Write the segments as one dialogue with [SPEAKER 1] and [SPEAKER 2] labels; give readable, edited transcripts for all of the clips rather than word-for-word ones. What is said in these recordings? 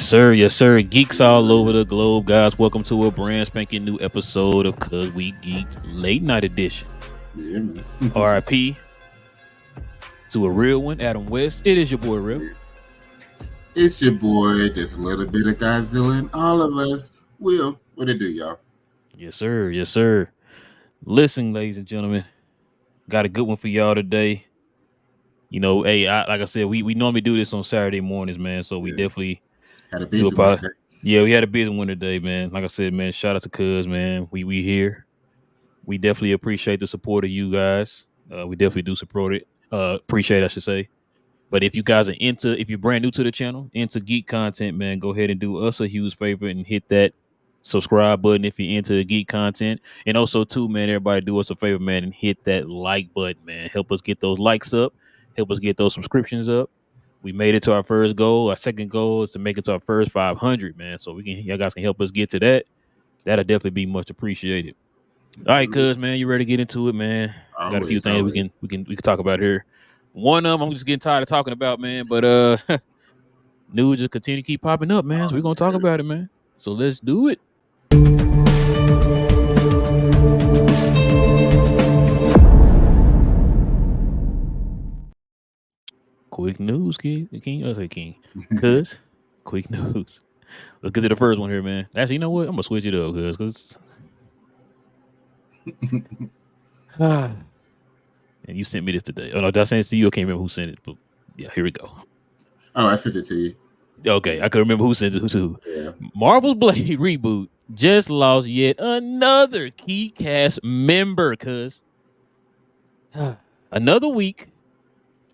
[SPEAKER 1] sir. Yes, sir. Geeks all over the globe, guys. Welcome to a brand spanking new episode of Cause We Geeked Late Night Edition.
[SPEAKER 2] Yeah, man.
[SPEAKER 1] RIP to a real one, Adam West. It is your boy, Rip.
[SPEAKER 2] It's your boy. There's a little bit of Godzilla in all of us. Will, what it do, y'all?
[SPEAKER 1] Yes, sir. Yes, sir. Listen, ladies and gentlemen, got a good one for y'all today. You know, hey, like I said, we normally do this on Saturday mornings, man. So we definitely
[SPEAKER 2] had a busy one today.
[SPEAKER 1] Yeah, we had a busy one today, man. Like I said, man, shout out to Cuz, man. We here. We definitely appreciate the support of you guys. We definitely do support it. Appreciate, I should say. But if you guys are if you're brand new to the channel, into geek content, man, go ahead and do us a huge favor and hit that subscribe button if you're into geek content. And also, too, man, everybody do us a favor, man, and hit that like button, man. Help us get those likes up. Help us get those subscriptions up. We made it to our first goal. Our second goal is to make it to our first 500, man. So y'all guys can help us get to that. That'll definitely be much appreciated. All right, cuz, man, you ready to get into it, man? Got a few things we can talk about here. One of them I'm just getting tired of talking about, man. But news just continue to keep popping up, man. So we're gonna talk about it, man. So let's do it. Quick news, King. Cuz, quick news. Let's get to the first one here, man. Actually, you know what? I'm gonna switch it up, cuz. And you sent me this today. Oh no, did I send it to you? I can't remember who sent it, but yeah, here we go.
[SPEAKER 2] Oh, I sent it to you.
[SPEAKER 1] Okay, I couldn't remember who sent it. Who's who?
[SPEAKER 2] Yeah.
[SPEAKER 1] Marvel's Blade reboot just lost yet another key cast member, cuz. Another week,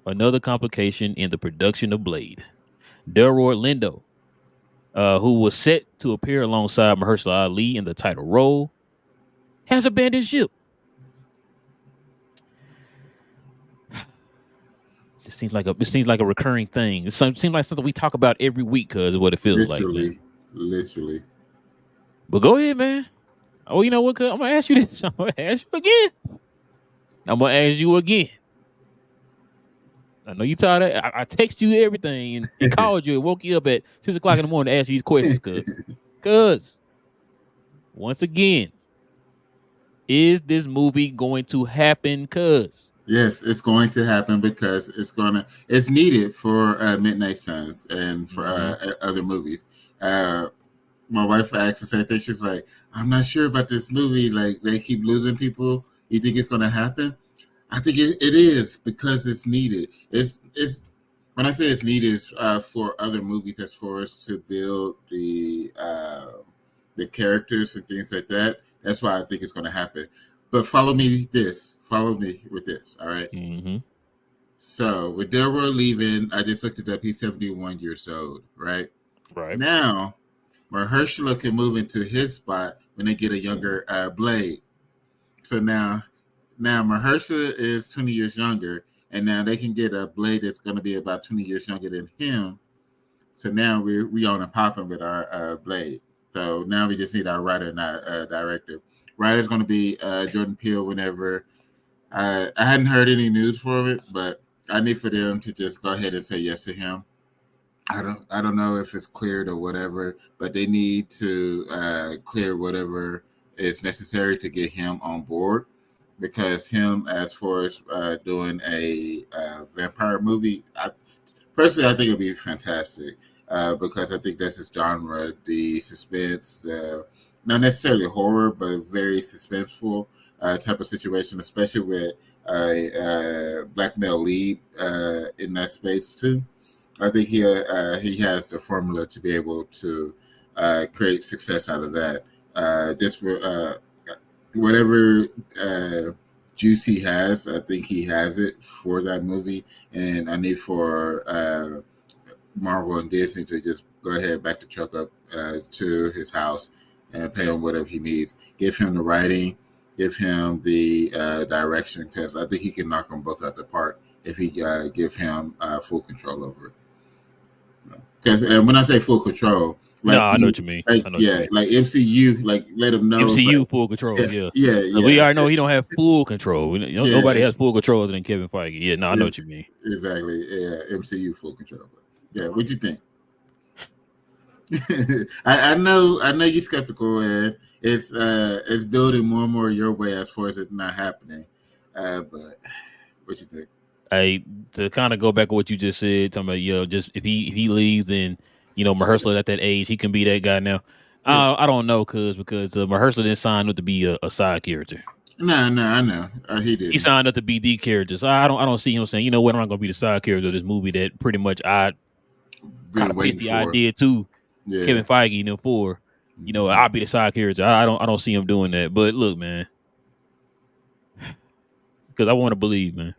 [SPEAKER 1] another complication in the production of Blade. Delroy Lindo, who was set to appear alongside Mahershala Ali in the title role, has abandoned ship. It seems like a recurring thing. It seems like something we talk about every week, cuz, is what it feels like.
[SPEAKER 2] Literally.
[SPEAKER 1] But go ahead, man. Oh, you know what, cuz? I'm gonna ask you this. I'm gonna ask you again. I know you tired of I text you everything and called you and woke you up at 6 o'clock in the morning to ask you these questions, cuz. Cuz, once again, is this movie going to happen, cuz?
[SPEAKER 2] Yes, it's going to happen because it's needed for Midnight Suns and for other movies. My wife asked the same thing. She's like, I'm not sure about this movie. Like, they keep losing people. You think it's going to happen? I think it is because it's needed. It's when I say it's needed, it's for other movies. That's for us to build the characters and things like that. That's why I think it's going to happen. But follow me with this. All right.
[SPEAKER 1] Mm-hmm.
[SPEAKER 2] So with Delroy leaving, I just looked it up. He's 71 years old. Right.
[SPEAKER 1] Right.
[SPEAKER 2] Now, Mahershala can move into his spot when they get a younger Blade. So now Mahershala is 20 years younger, and now they can get a Blade that's going to be about 20 years younger than him. So now we on a popping with our Blade. So now we just need our writer and our director. Writer's going to be Jordan Peele. Whenever I hadn't heard any news from it, but I need for them to just go ahead and say yes to him. I don't know if it's cleared or whatever, but they need to clear whatever is necessary to get him on board, because him as far as doing a vampire movie, personally I think it'd be fantastic because I think that's his genre, the suspense, not necessarily horror, but very suspenseful type of situation, especially with a black male lead in that space too. I think he has the formula to be able to create success out of that. Whatever juice he has, I think he has it for that movie. And I need for Marvel and Disney to just go ahead, back the truck up to his house and pay him whatever he needs. Give him the writing, give him the direction, because I think he can knock them both out the park if he give him full control over it. And when I say full control,
[SPEAKER 1] I know what you mean.
[SPEAKER 2] Like MCU, like let him know.
[SPEAKER 1] MCU
[SPEAKER 2] like,
[SPEAKER 1] full control. Yeah.
[SPEAKER 2] We
[SPEAKER 1] already know he don't have full control. Nobody has full control other than Kevin Feige. Yeah, I know what you mean.
[SPEAKER 2] Exactly. Yeah, MCU full control. Yeah, what'd you think? I know you're skeptical, and it's building more and more your way as far as it not happening. But what you think?
[SPEAKER 1] I to kind of go back to what you just said, talking about just if he leaves, then Mahershala at that age, he can be that guy now.
[SPEAKER 2] Yeah.
[SPEAKER 1] I don't know, because Mahershala didn't sign up to be a side character.
[SPEAKER 2] No, I know. He
[SPEAKER 1] He
[SPEAKER 2] didn't.
[SPEAKER 1] signed up to be the character. So I don't see him saying, you know what, I'm not gonna be the side character of this movie that pretty much I kind
[SPEAKER 2] Been
[SPEAKER 1] of pitched
[SPEAKER 2] waiting
[SPEAKER 1] the
[SPEAKER 2] for.
[SPEAKER 1] idea to
[SPEAKER 2] Yeah.
[SPEAKER 1] Kevin Feige, for.
[SPEAKER 2] Mhm.
[SPEAKER 1] I'll be the side character. I don't see him doing that. But look, man, because I want to believe, man.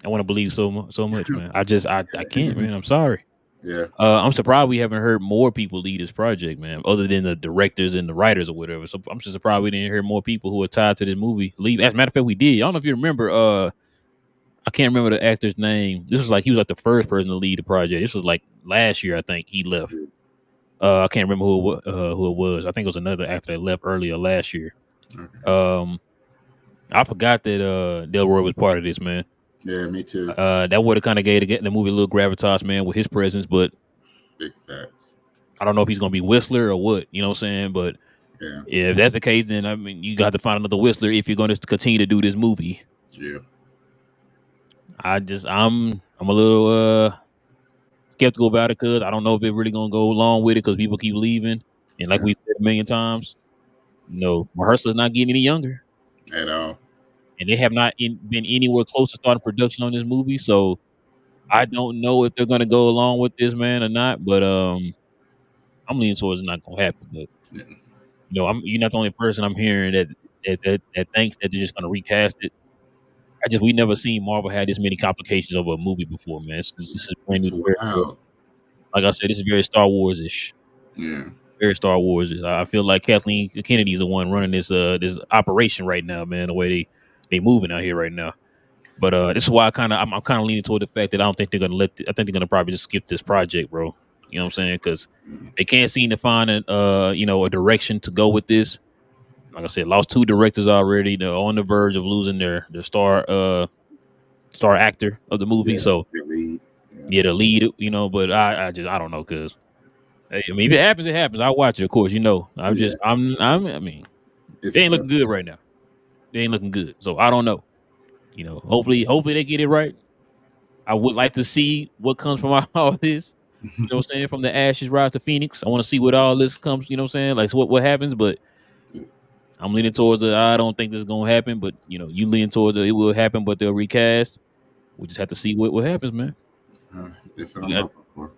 [SPEAKER 1] I want to believe so much, man. I can't, man. I'm sorry.
[SPEAKER 2] Yeah.
[SPEAKER 1] I'm surprised we haven't heard more people lead this project, man, other than the directors and the writers or whatever. So I'm just surprised we didn't hear more people who are tied to this movie leave. As a matter of fact, we did. I don't know if you remember. I can't remember the actor's name. This was like he was like the first person to lead the project. This was like last year, I think he left. I can't remember who it was. I think it was another actor that left earlier last year.
[SPEAKER 2] Okay.
[SPEAKER 1] Um, I forgot that Delroy was part of this, man.
[SPEAKER 2] Yeah, me too.
[SPEAKER 1] That would have kind of gave the movie a little gravitas, man, with his presence. But
[SPEAKER 2] Big facts.
[SPEAKER 1] I don't know if he's gonna be Whistler or what. You know what I'm saying? But
[SPEAKER 2] Yeah.
[SPEAKER 1] if that's the case, then I mean, you got to find another Whistler if you're going to continue to do this movie.
[SPEAKER 2] Yeah.
[SPEAKER 1] I'm a little skeptical about it because I don't know if they're really gonna go along with it because people keep leaving, and like
[SPEAKER 2] Yeah.
[SPEAKER 1] we said a million times, Mahershala's not getting any younger,
[SPEAKER 2] At all.
[SPEAKER 1] and they have not been anywhere close to starting production on this movie. So I don't know if they're gonna go along with this, man, or not. But I'm leaning towards it's not gonna happen. But
[SPEAKER 2] Yeah.
[SPEAKER 1] you're not the only person I'm hearing that thinks that they're just gonna recast it. We never seen Marvel had this many complications over a movie before, man. This is brand new
[SPEAKER 2] It's
[SPEAKER 1] territory.
[SPEAKER 2] wild.
[SPEAKER 1] Like I said, this is very Star Wars ish.
[SPEAKER 2] Yeah.
[SPEAKER 1] Very Star Wars. I feel like Kathleen Kennedy is the one running this operation right now, man. The way they moving out here right now. But this is why I'm kind of leaning toward the fact that I don't think they're gonna I think they're gonna probably just skip this project, bro. You know what I'm saying? Because they can't seem to find a direction to go with this. Like I said, lost two directors already. They're on the verge of losing their star actor of the movie.
[SPEAKER 2] Yeah.
[SPEAKER 1] So
[SPEAKER 2] Really.
[SPEAKER 1] yeah, the lead, But I don't know because hey, I mean, if it happens, it happens. I'll watch it, of course.
[SPEAKER 2] Yeah.
[SPEAKER 1] I mean,
[SPEAKER 2] It's
[SPEAKER 1] they
[SPEAKER 2] a
[SPEAKER 1] ain't looking
[SPEAKER 2] tough.
[SPEAKER 1] good right now. They ain't looking good. So I don't know. Hopefully they get it right. I would like to see what comes from all this. You know what I'm saying? From the ashes rise to Phoenix. I want to see what all this comes, you know what I'm saying? Like so what happens, but I'm leaning towards it. I don't think this is gonna happen, but you lean towards it will happen, but they'll recast. We just have to see what happens, man.
[SPEAKER 2] That's what I'm
[SPEAKER 1] Yeah,
[SPEAKER 2] hoping for.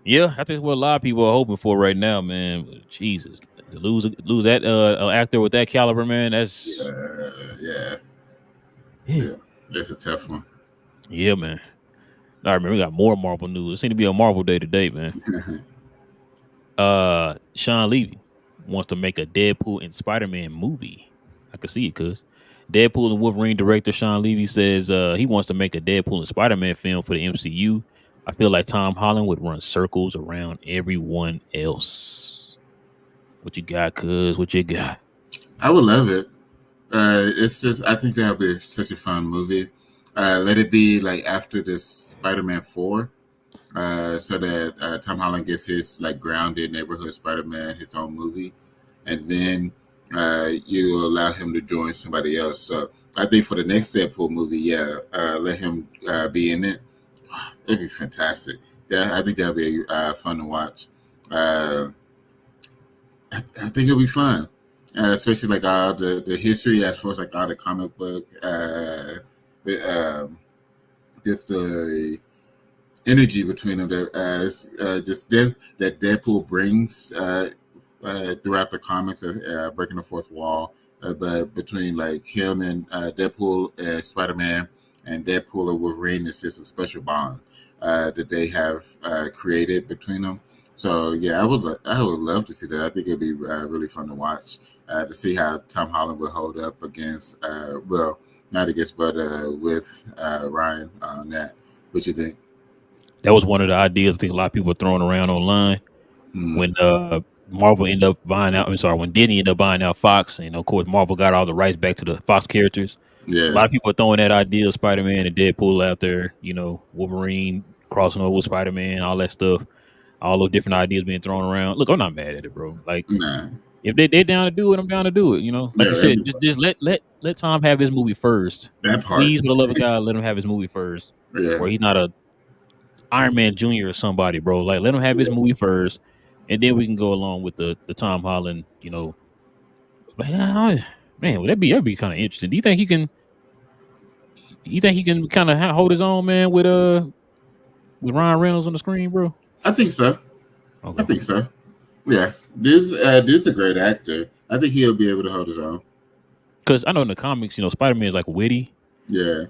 [SPEAKER 1] yeah, I think what a lot of people are hoping for right now, man. But Jesus, to lose that actor with that caliber, man. That's
[SPEAKER 2] Yeah.
[SPEAKER 1] yeah,
[SPEAKER 2] Yeah. That's a tough one.
[SPEAKER 1] yeah, man. All right, man. We got more Marvel news. It seems to be a Marvel day today, man. Sean Levy wants to make a Deadpool and Spider-Man movie. I can see it, cuz Deadpool and Wolverine director Sean Levy says he wants to make a Deadpool and Spider-Man film for the MCU. I feel like Tom Holland would run circles around everyone else. What you got, cuz? What you got?
[SPEAKER 2] I would love it. It's just I think that'll be such a fun movie. Let it be like after this Spider-Man 4, so that Tom Holland gets his like grounded neighborhood Spider-Man, his own movie, and then you allow him to join somebody else. So I think for the next Deadpool movie, yeah, let him be in it. It'd be fantastic. Yeah, I think that'd be fun to watch. I think it'll be fun, especially like all the history as far as like all the comic book, just the energy between them that that Deadpool brings throughout the comics, breaking the fourth wall, but between like him and Deadpool and Spider Man and Deadpool and Wolverine, it's just a special bond that they have created between them. So yeah, I would love to see that. I think it'd be really fun to watch to see how Tom Holland would hold up against well, not against, but with Ryan on that. What you think?
[SPEAKER 1] That was one of the ideas I think a lot of people were throwing around online when Marvel ended up buying out. I'm sorry, when Disney ended up buying out Fox, and of course Marvel got all the rights back to the Fox characters. A
[SPEAKER 2] Yeah,
[SPEAKER 1] lot of people are throwing that idea of Spider Man and Deadpool out there. Wolverine crossing over with Spider Man, all that stuff. all those different ideas being thrown around. Look, I'm not mad at it, bro. Like
[SPEAKER 2] Nah,
[SPEAKER 1] if they down to do it, I'm down to do it. Like
[SPEAKER 2] yeah,
[SPEAKER 1] you
[SPEAKER 2] that'd
[SPEAKER 1] said,
[SPEAKER 2] be fun.
[SPEAKER 1] just let Tom have his movie first.
[SPEAKER 2] That part.
[SPEAKER 1] Please, for the love of God, let him have his movie first,
[SPEAKER 2] Yeah,
[SPEAKER 1] where he's not a Iron Man Junior or somebody, bro. Like let him have his
[SPEAKER 2] yeah.
[SPEAKER 1] movie first, and then we can go along with the Tom Holland. Man, would that'd be kind of interesting. Do you think he can? You think he can kind of hold his own, man, with Ryan Reynolds on the screen, bro?
[SPEAKER 2] I think so. I
[SPEAKER 1] Okay,
[SPEAKER 2] think so. Yeah, this a great actor. I think he'll be able to hold his own.
[SPEAKER 1] because I know in the comics, Spider Man is like witty.
[SPEAKER 2] Yeah,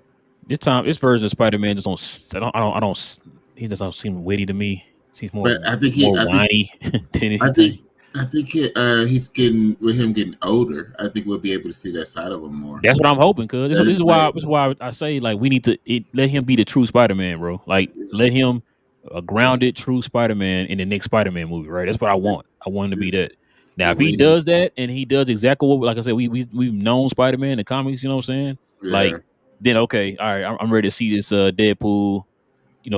[SPEAKER 1] This version of Spider Man just I don't. He just don't seem witty to me. Seems more
[SPEAKER 2] but I think he.
[SPEAKER 1] more whiny than
[SPEAKER 2] I
[SPEAKER 1] anything.
[SPEAKER 2] think. I think he's getting with him getting older. I think we'll be able to see that side of him more.
[SPEAKER 1] That's what I'm hoping. Cause this is why
[SPEAKER 2] Like,
[SPEAKER 1] I say like we need to let him be the true Spider Man, bro. Like let him a grounded true Spider Man in the next Spider Man movie, right? That's what I want. I want him to be that. Now,
[SPEAKER 2] we're
[SPEAKER 1] if he
[SPEAKER 2] waiting.
[SPEAKER 1] does that and he does exactly what, like I said, we've known Spider Man in the comics, you know what I'm saying?
[SPEAKER 2] Yeah,
[SPEAKER 1] Like then okay, all right, I'm ready to see this Deadpool,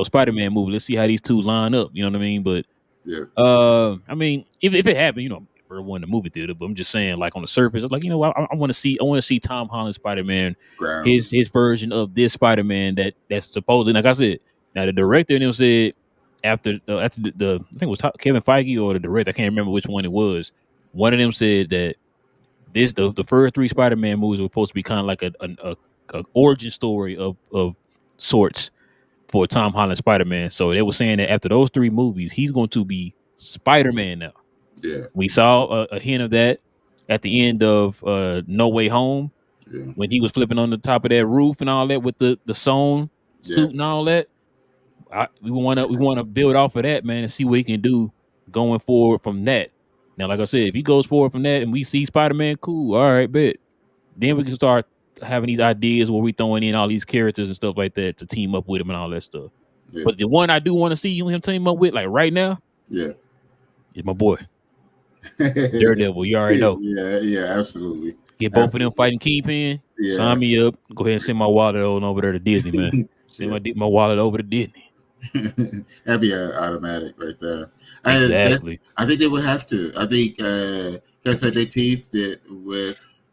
[SPEAKER 1] Spider Man movie. Let's see how these two line up. You know what I mean? But
[SPEAKER 2] yeah,
[SPEAKER 1] I mean, if it happened, for one in the movie theater, but I'm just saying, like on the surface, like I want to see Tom Holland Spider Man,
[SPEAKER 2] grounded.
[SPEAKER 1] his version of this Spider Man that's supposedly, like I said, now the director and him said after the I think it was Kevin Feige or the director, I can't remember which one it was. One of them said that the first three Spider Man movies were supposed to be kind of like a origin story of sorts for Tom Holland Spider Man. So they were saying that after those three movies, he's going to be Spider Man now.
[SPEAKER 2] Yeah,
[SPEAKER 1] We saw a hint of that at the end of No Way Home
[SPEAKER 2] yeah,
[SPEAKER 1] when he was flipping on the top of that roof and all that with the sewn
[SPEAKER 2] yeah,
[SPEAKER 1] suit and all that. We want to build off of that, man, and see what he can do going forward from that. Now, like I said, if he goes forward from that and we see Spider Man, cool, all right, bet. Then we can start having these ideas where we throwing in all these characters and stuff like that to team up with him and all that stuff.
[SPEAKER 2] yeah,
[SPEAKER 1] But the one I do want to see him team up with, like right now,
[SPEAKER 2] yeah.
[SPEAKER 1] is my boy
[SPEAKER 2] yeah,
[SPEAKER 1] Daredevil. You already know.
[SPEAKER 2] yeah, absolutely,
[SPEAKER 1] Get both of them
[SPEAKER 2] absolutely.
[SPEAKER 1] fighting Kingpin.
[SPEAKER 2] Yeah,
[SPEAKER 1] Sign me up. Go ahead and send my wallet on over there to Disney, man. Send
[SPEAKER 2] yeah.
[SPEAKER 1] my wallet over to Disney.
[SPEAKER 2] That'd be an automatic right there.
[SPEAKER 1] Exactly.
[SPEAKER 2] I think they would have to. I think because they teased it with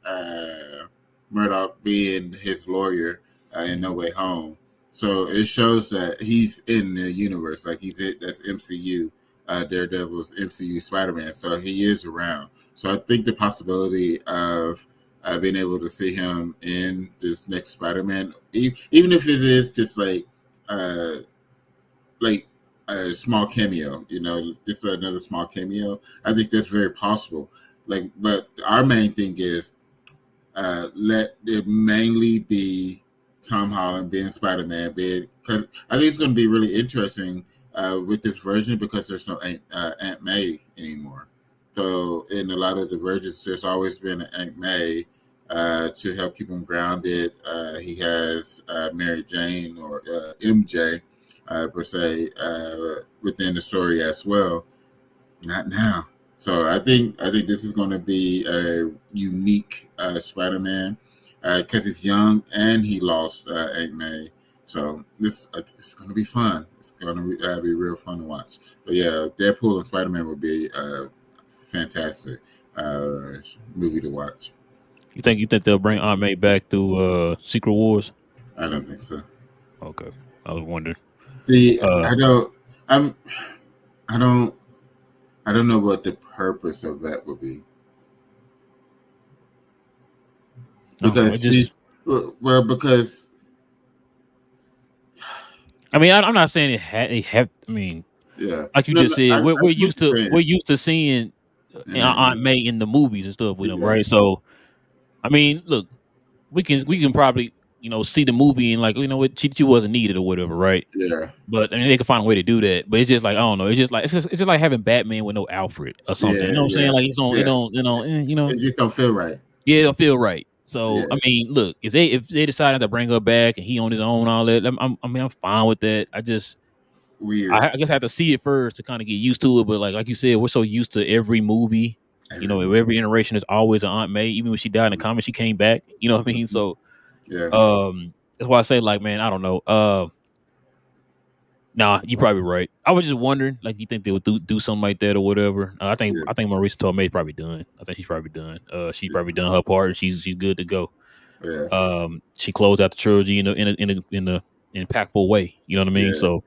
[SPEAKER 2] Murdoch being his lawyer in No Way Home, so it shows that he's in the universe. Like that's MCU. Daredevil's MCU Spider-Man, so he is around. So I think the possibility of being able to see him in this next Spider-Man, even if it is just uh, like a small cameo, just another small cameo. I think that's very possible. But our main thing is let it mainly be Tom Holland being Spider Man, because I think it's going to be really interesting with this version because there's no Aunt May anymore. So in a lot of the versions, there's always been an Aunt May to help keep him grounded. He has Mary Jane or MJ per se within the story as well. Not now. So I think this is going to be a unique Spider-Man because he's young and he lost Aunt May. So this it's going to be fun. It's going to be real fun to watch. But yeah, Deadpool and Spider-Man would be a fantastic movie to watch.
[SPEAKER 1] You think they'll bring Aunt May back through Secret Wars?
[SPEAKER 2] I don't think so.
[SPEAKER 1] Okay. I was wondering.
[SPEAKER 2] The
[SPEAKER 1] Uh
[SPEAKER 2] I'm I don't I don't know what the purpose of that would be
[SPEAKER 1] I don't know.
[SPEAKER 2] because she's well because
[SPEAKER 1] I mean, I'm not saying it have. I mean,
[SPEAKER 2] yeah
[SPEAKER 1] like you
[SPEAKER 2] no,
[SPEAKER 1] just
[SPEAKER 2] no
[SPEAKER 1] said,
[SPEAKER 2] I
[SPEAKER 1] we're
[SPEAKER 2] see what
[SPEAKER 1] used to
[SPEAKER 2] you're saying
[SPEAKER 1] seeing
[SPEAKER 2] and
[SPEAKER 1] Aunt May in the movies and stuff with him,
[SPEAKER 2] yeah
[SPEAKER 1] right? So, I mean, look, we can probably see the movie and like what she wasn't needed or whatever, right?
[SPEAKER 2] yeah
[SPEAKER 1] But I mean, they can find a way to do that. But it's just like I don't know. It's just like having Batman with no Alfred or something. You know what I'm saying?
[SPEAKER 2] yeah
[SPEAKER 1] Like it's on. It
[SPEAKER 2] yeah
[SPEAKER 1] don't.
[SPEAKER 2] it just don't feel right
[SPEAKER 1] Yeah, it don't feel right. So
[SPEAKER 2] yeah
[SPEAKER 1] I mean, look, if they decided to bring her back and he on his own, all that, I'm fine with that.
[SPEAKER 2] weird
[SPEAKER 1] I guess I have to see it first to kind of get used to it. But like you said, we're so used to every movie.
[SPEAKER 2] every movie
[SPEAKER 1] Every iteration is always an Aunt May. Even when she died in the comics, she came back. You know what I mean? So
[SPEAKER 2] yeah
[SPEAKER 1] that's why I say, like, man, I don't know. Nah, you're probably right. I was just wondering, like, you think they would do something like that or whatever?
[SPEAKER 2] Yeah,
[SPEAKER 1] I think Marisa Tomei's probably done. I think she's probably done. She's probably done her part, and she's good to go.
[SPEAKER 2] yeah,
[SPEAKER 1] She closed out the trilogy in a impactful way. You know what I mean?
[SPEAKER 2] yeah,
[SPEAKER 1] So,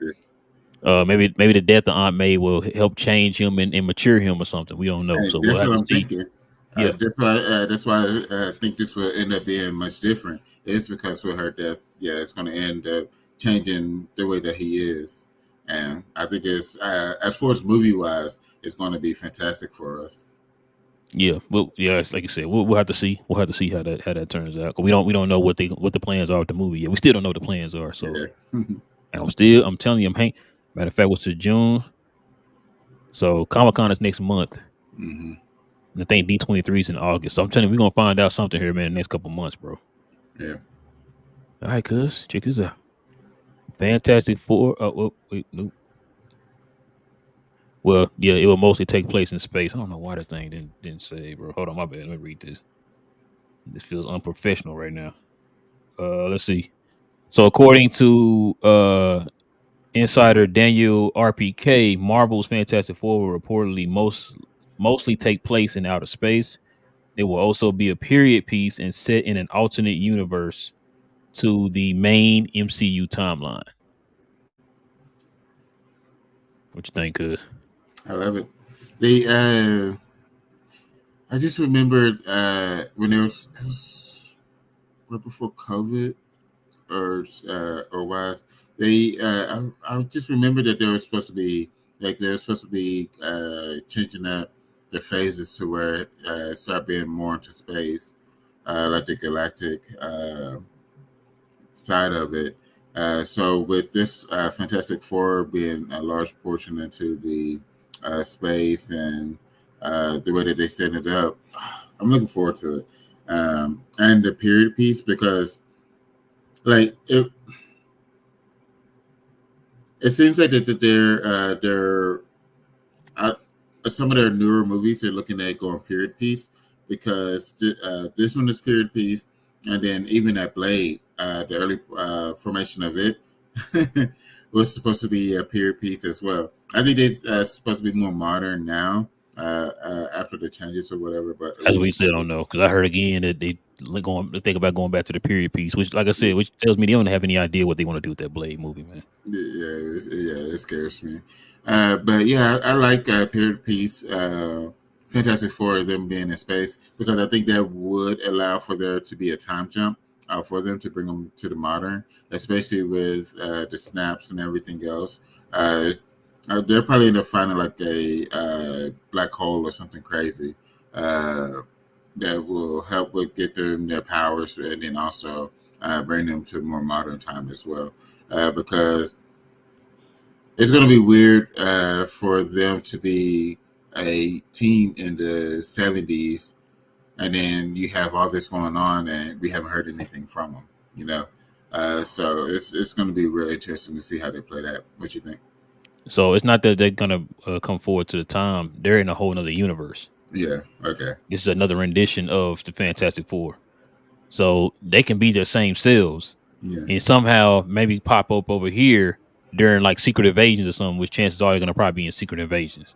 [SPEAKER 2] yeah.
[SPEAKER 1] maybe the death of Aunt May will help change him and mature him or something. We don't know.
[SPEAKER 2] Hey,
[SPEAKER 1] So we'll
[SPEAKER 2] that's
[SPEAKER 1] have
[SPEAKER 2] what
[SPEAKER 1] to
[SPEAKER 2] I'm
[SPEAKER 1] see.
[SPEAKER 2] thinking.
[SPEAKER 1] Yeah,
[SPEAKER 2] That's why I think this will end up being much different. It's because with her death, yeah, it's going to end up changing the way that he is, and I think it's as far as movie wise, it's going to be fantastic for us.
[SPEAKER 1] yeah. Well, yeah. It's like you said, we'll have to see. We'll have to see how that turns out. 'Cause we don't know what the plans are with the movie yet. We still don't know what the plans are. So,
[SPEAKER 2] Yeah,
[SPEAKER 1] and I'm telling you, matter of fact, what's to June? So Comic-Con is next month.
[SPEAKER 2] hmm
[SPEAKER 1] And I think D23 is in August. So I'm telling you, we're gonna find out something here, man, in the next couple months, bro.
[SPEAKER 2] yeah.
[SPEAKER 1] All right, cuz, check this out. Fantastic Four. Oh, wait, nope. Well, yeah, it will mostly take place in space. I don't know why the thing didn't say, bro. Hold on, my bad. Let me read this. This feels unprofessional right now. Let's see. So according to insider Daniel RPK, Marvel's Fantastic Four will reportedly mostly take place in outer space. It will also be a period piece and set in an alternate universe to the main MCU timeline. What you think, cuz?
[SPEAKER 2] I love it. They, I just remembered when it was right before COVID or was they I just remember that they were supposed to be like they were supposed to be changing up the phases to where start being more into space, like the galactic side of it. So with this Fantastic Four being a large portion into the space and the way that they set it up, I'm looking forward to it. And the period piece because like it seems like that they're uh, some of their newer movies they're looking at going period piece because this one is period piece, and then even that Blade, the early formation of it was supposed to be a period piece as well. I think it's supposed to be more modern now after the changes or whatever, but it
[SPEAKER 1] That's what
[SPEAKER 2] was
[SPEAKER 1] you said. I don't know because I heard again that they think about going back to the period piece, which, like I said, which tells me they don't have any idea what they want to do with that Blade movie, man.
[SPEAKER 2] it scares me. But yeah, I like period piece. Fantastic Four them being in space because I think that would allow for there to be a time jump for them to bring them to the modern, especially with the snaps and everything else. Uh, they're probably end up finding like a black hole or something crazy that will help with get them their powers and then also bring them to a more modern time as well. Because it's going to be weird for them to be a team in the 70s and then you have all this going on and we haven't heard anything from them, you know? So it's going to be really interesting to see how they play that. What you think?
[SPEAKER 1] So it's not that they're gonna come forward to the time; they're in a whole other universe.
[SPEAKER 2] Yeah. Okay.
[SPEAKER 1] This is another rendition of the Fantastic Four, so they can be their same selves
[SPEAKER 2] Yeah.
[SPEAKER 1] and somehow maybe pop up over here during like Secret Invasions or something. Which chances are they're gonna probably be in Secret Invasions.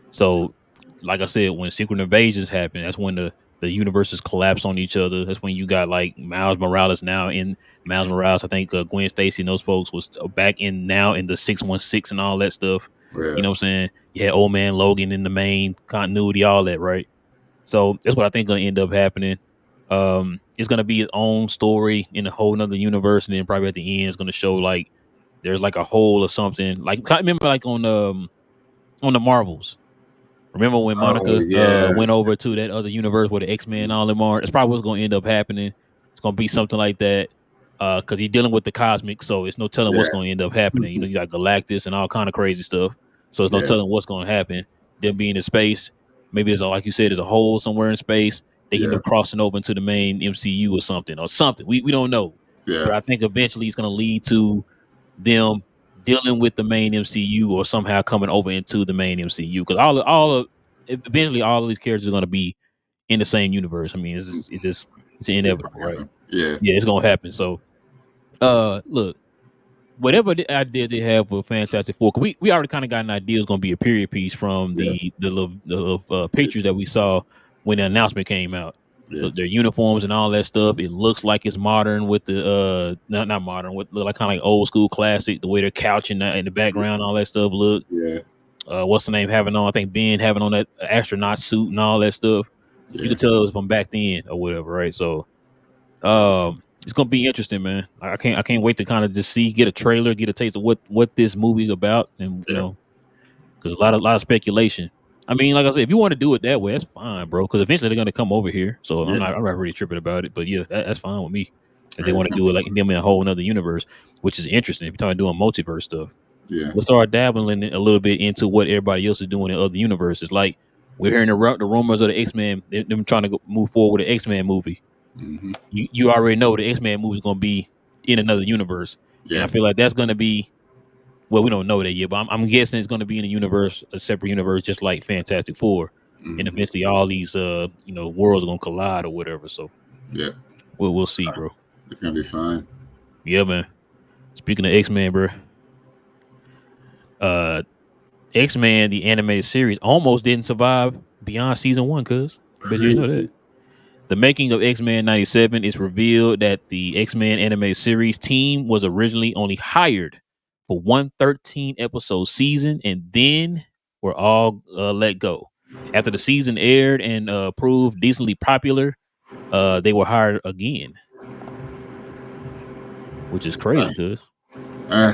[SPEAKER 1] So, like I said, when Secret Invasions happen, that's when the universes collapse on each other. That's when you got like Miles Morales now in Miles Morales. I think Gwen Stacy and those folks was back in now in the 616 and all that stuff.
[SPEAKER 2] Yeah.
[SPEAKER 1] You know what I'm saying? Yeah, old man Logan in the main continuity, all that, right? So that's what I think gonna end up happening. It's gonna be its own story in a whole nother universe, and then probably at the end it's gonna show like there's like a hole or something. Like remember like on the Marvels. Remember when
[SPEAKER 2] Oh
[SPEAKER 1] Monica
[SPEAKER 2] yeah.
[SPEAKER 1] went over to that other universe where the X-Men and all them are? That's probably what's going to end up happening. It's going to be something like that because you're dealing with the cosmic, so it's no telling what's
[SPEAKER 2] Yeah.
[SPEAKER 1] going to end up happening. You know, you got Galactus and all kind of crazy stuff, so it's no
[SPEAKER 2] Yeah.
[SPEAKER 1] telling what's going to happen. Them being in space, maybe there's like you said, there's a hole somewhere in space. They end
[SPEAKER 2] Yeah.
[SPEAKER 1] up crossing over into the main MCU or something, or something. We don't know,
[SPEAKER 2] Yeah.
[SPEAKER 1] but I think eventually it's going to lead to them dealing with the main MCU or somehow coming over into the main MCU because all of eventually all of these characters are going to be in the same universe. I mean, it's
[SPEAKER 2] It's
[SPEAKER 1] inevitable,
[SPEAKER 2] gonna
[SPEAKER 1] right?
[SPEAKER 2] happen. Yeah.
[SPEAKER 1] Yeah, it's going to happen. So, look, whatever the idea they have with Fantastic Four, 'cause we already kind of got an idea it's going to be a period piece from
[SPEAKER 2] Yeah,
[SPEAKER 1] the pictures that we saw when the announcement came out.
[SPEAKER 2] yeah,
[SPEAKER 1] Their uniforms and all that stuff. It looks like it's modern with the not modern with like kind of like old school classic. The way they're couching in the background, all that stuff. Look,
[SPEAKER 2] yeah,
[SPEAKER 1] what's the name having on? I think Ben having on that astronaut suit and all that stuff. You
[SPEAKER 2] yeah,
[SPEAKER 1] could tell it was from back then or whatever, right? So it's gonna be interesting, man. I can't wait to kind of just see, get a trailer, get a taste of what this movie's about, and
[SPEAKER 2] yeah.
[SPEAKER 1] because a lot of speculation. I mean, like I said, if you want to do it that way, that's fine, bro. Because eventually they're gonna come over here, so
[SPEAKER 2] Yeah.
[SPEAKER 1] I'm not really tripping about it. But yeah, that's fine with me. If they
[SPEAKER 2] Right,
[SPEAKER 1] want
[SPEAKER 2] it's
[SPEAKER 1] to
[SPEAKER 2] gonna
[SPEAKER 1] do it
[SPEAKER 2] be,
[SPEAKER 1] like them in a whole another universe, which is interesting. If you're talking doing multiverse stuff,
[SPEAKER 2] yeah.
[SPEAKER 1] we'll start dabbling a little bit into what everybody else is doing in other universes. Like we're hearing the rumors of the X-Men, them trying to move forward with the X-Men movie.
[SPEAKER 2] Hmm.
[SPEAKER 1] You already know the X-Men movie is going to be in another universe, and I
[SPEAKER 2] Yeah.
[SPEAKER 1] feel like that's going to be, well, we don't know that yet, but I'm guessing it's going to be in a separate universe, just like Fantastic Four, and
[SPEAKER 2] Hmm.
[SPEAKER 1] eventually all these worlds are going to collide or whatever. So
[SPEAKER 2] Yeah.
[SPEAKER 1] we'll see, bro.
[SPEAKER 2] It's gonna be fun.
[SPEAKER 1] Yeah, man. Speaking of X-Men, bro, uh, X-Men the animated series almost didn't survive beyond season one, cuz I bet you didn't know that.
[SPEAKER 2] Crazy.
[SPEAKER 1] The making of X-Men 97 is revealed that the X-Men animated series team was originally only hired for one 13 episode season and then were all let go. After the season aired and proved decently popular, they were hired again, which is crazy, cuz.
[SPEAKER 2] Uh,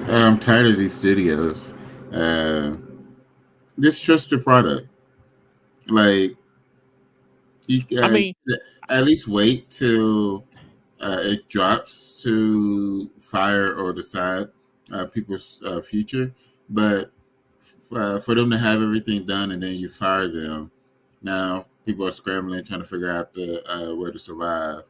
[SPEAKER 2] I'm tired of these studios. Uh, just trust the product. Like you,
[SPEAKER 1] I mean,
[SPEAKER 2] at least wait till it drops to fire or decide people's future. But for them to have everything done and then you fire them, now people are scrambling trying to figure out the where to survive.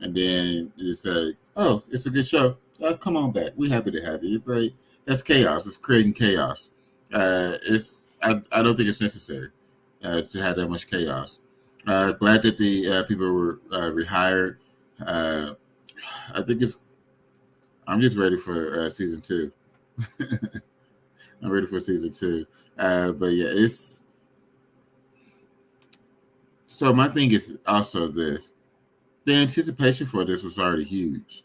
[SPEAKER 2] And then you say, "Oh, it's a good show. Come on back. We're happy to have you." It's like that's chaos. It's creating chaos. I don't think it's necessary to have that much chaos. Glad that the people were rehired. Uh, I think it's. I'm just ready for season two. I'm ready for season two. But yeah, it's. So my thing is also this: the anticipation for this was already huge.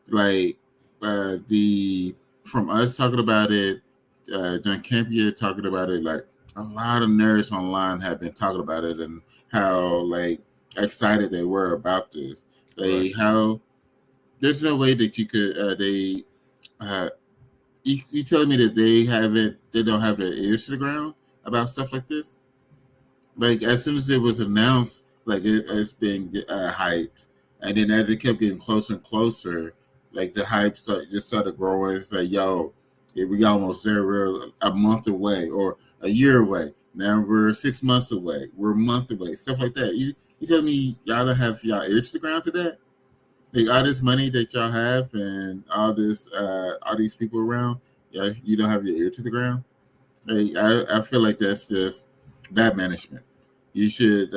[SPEAKER 2] Like the from us talking about it, John Campion talking about it, like a lot of nerds online have been talking about it and how like excited they were about this.
[SPEAKER 1] right.
[SPEAKER 2] They how there's no way that you could they uh you telling me that they don't have their ears to the ground about stuff like this? Like as soon as it was announced, like it's been hyped, and then as it kept getting closer and closer, like the hype just started growing. It's like, yo, yeah, we almost there. We're a month away or a year away. Now we're 6 months away. We're a month away. Stuff like that. You tell me y'all don't have y'all ear to the ground to that? Like all this money that y'all have and all these people around, yeah, you don't have your ear to the ground. Like, I feel like that's just bad management. You should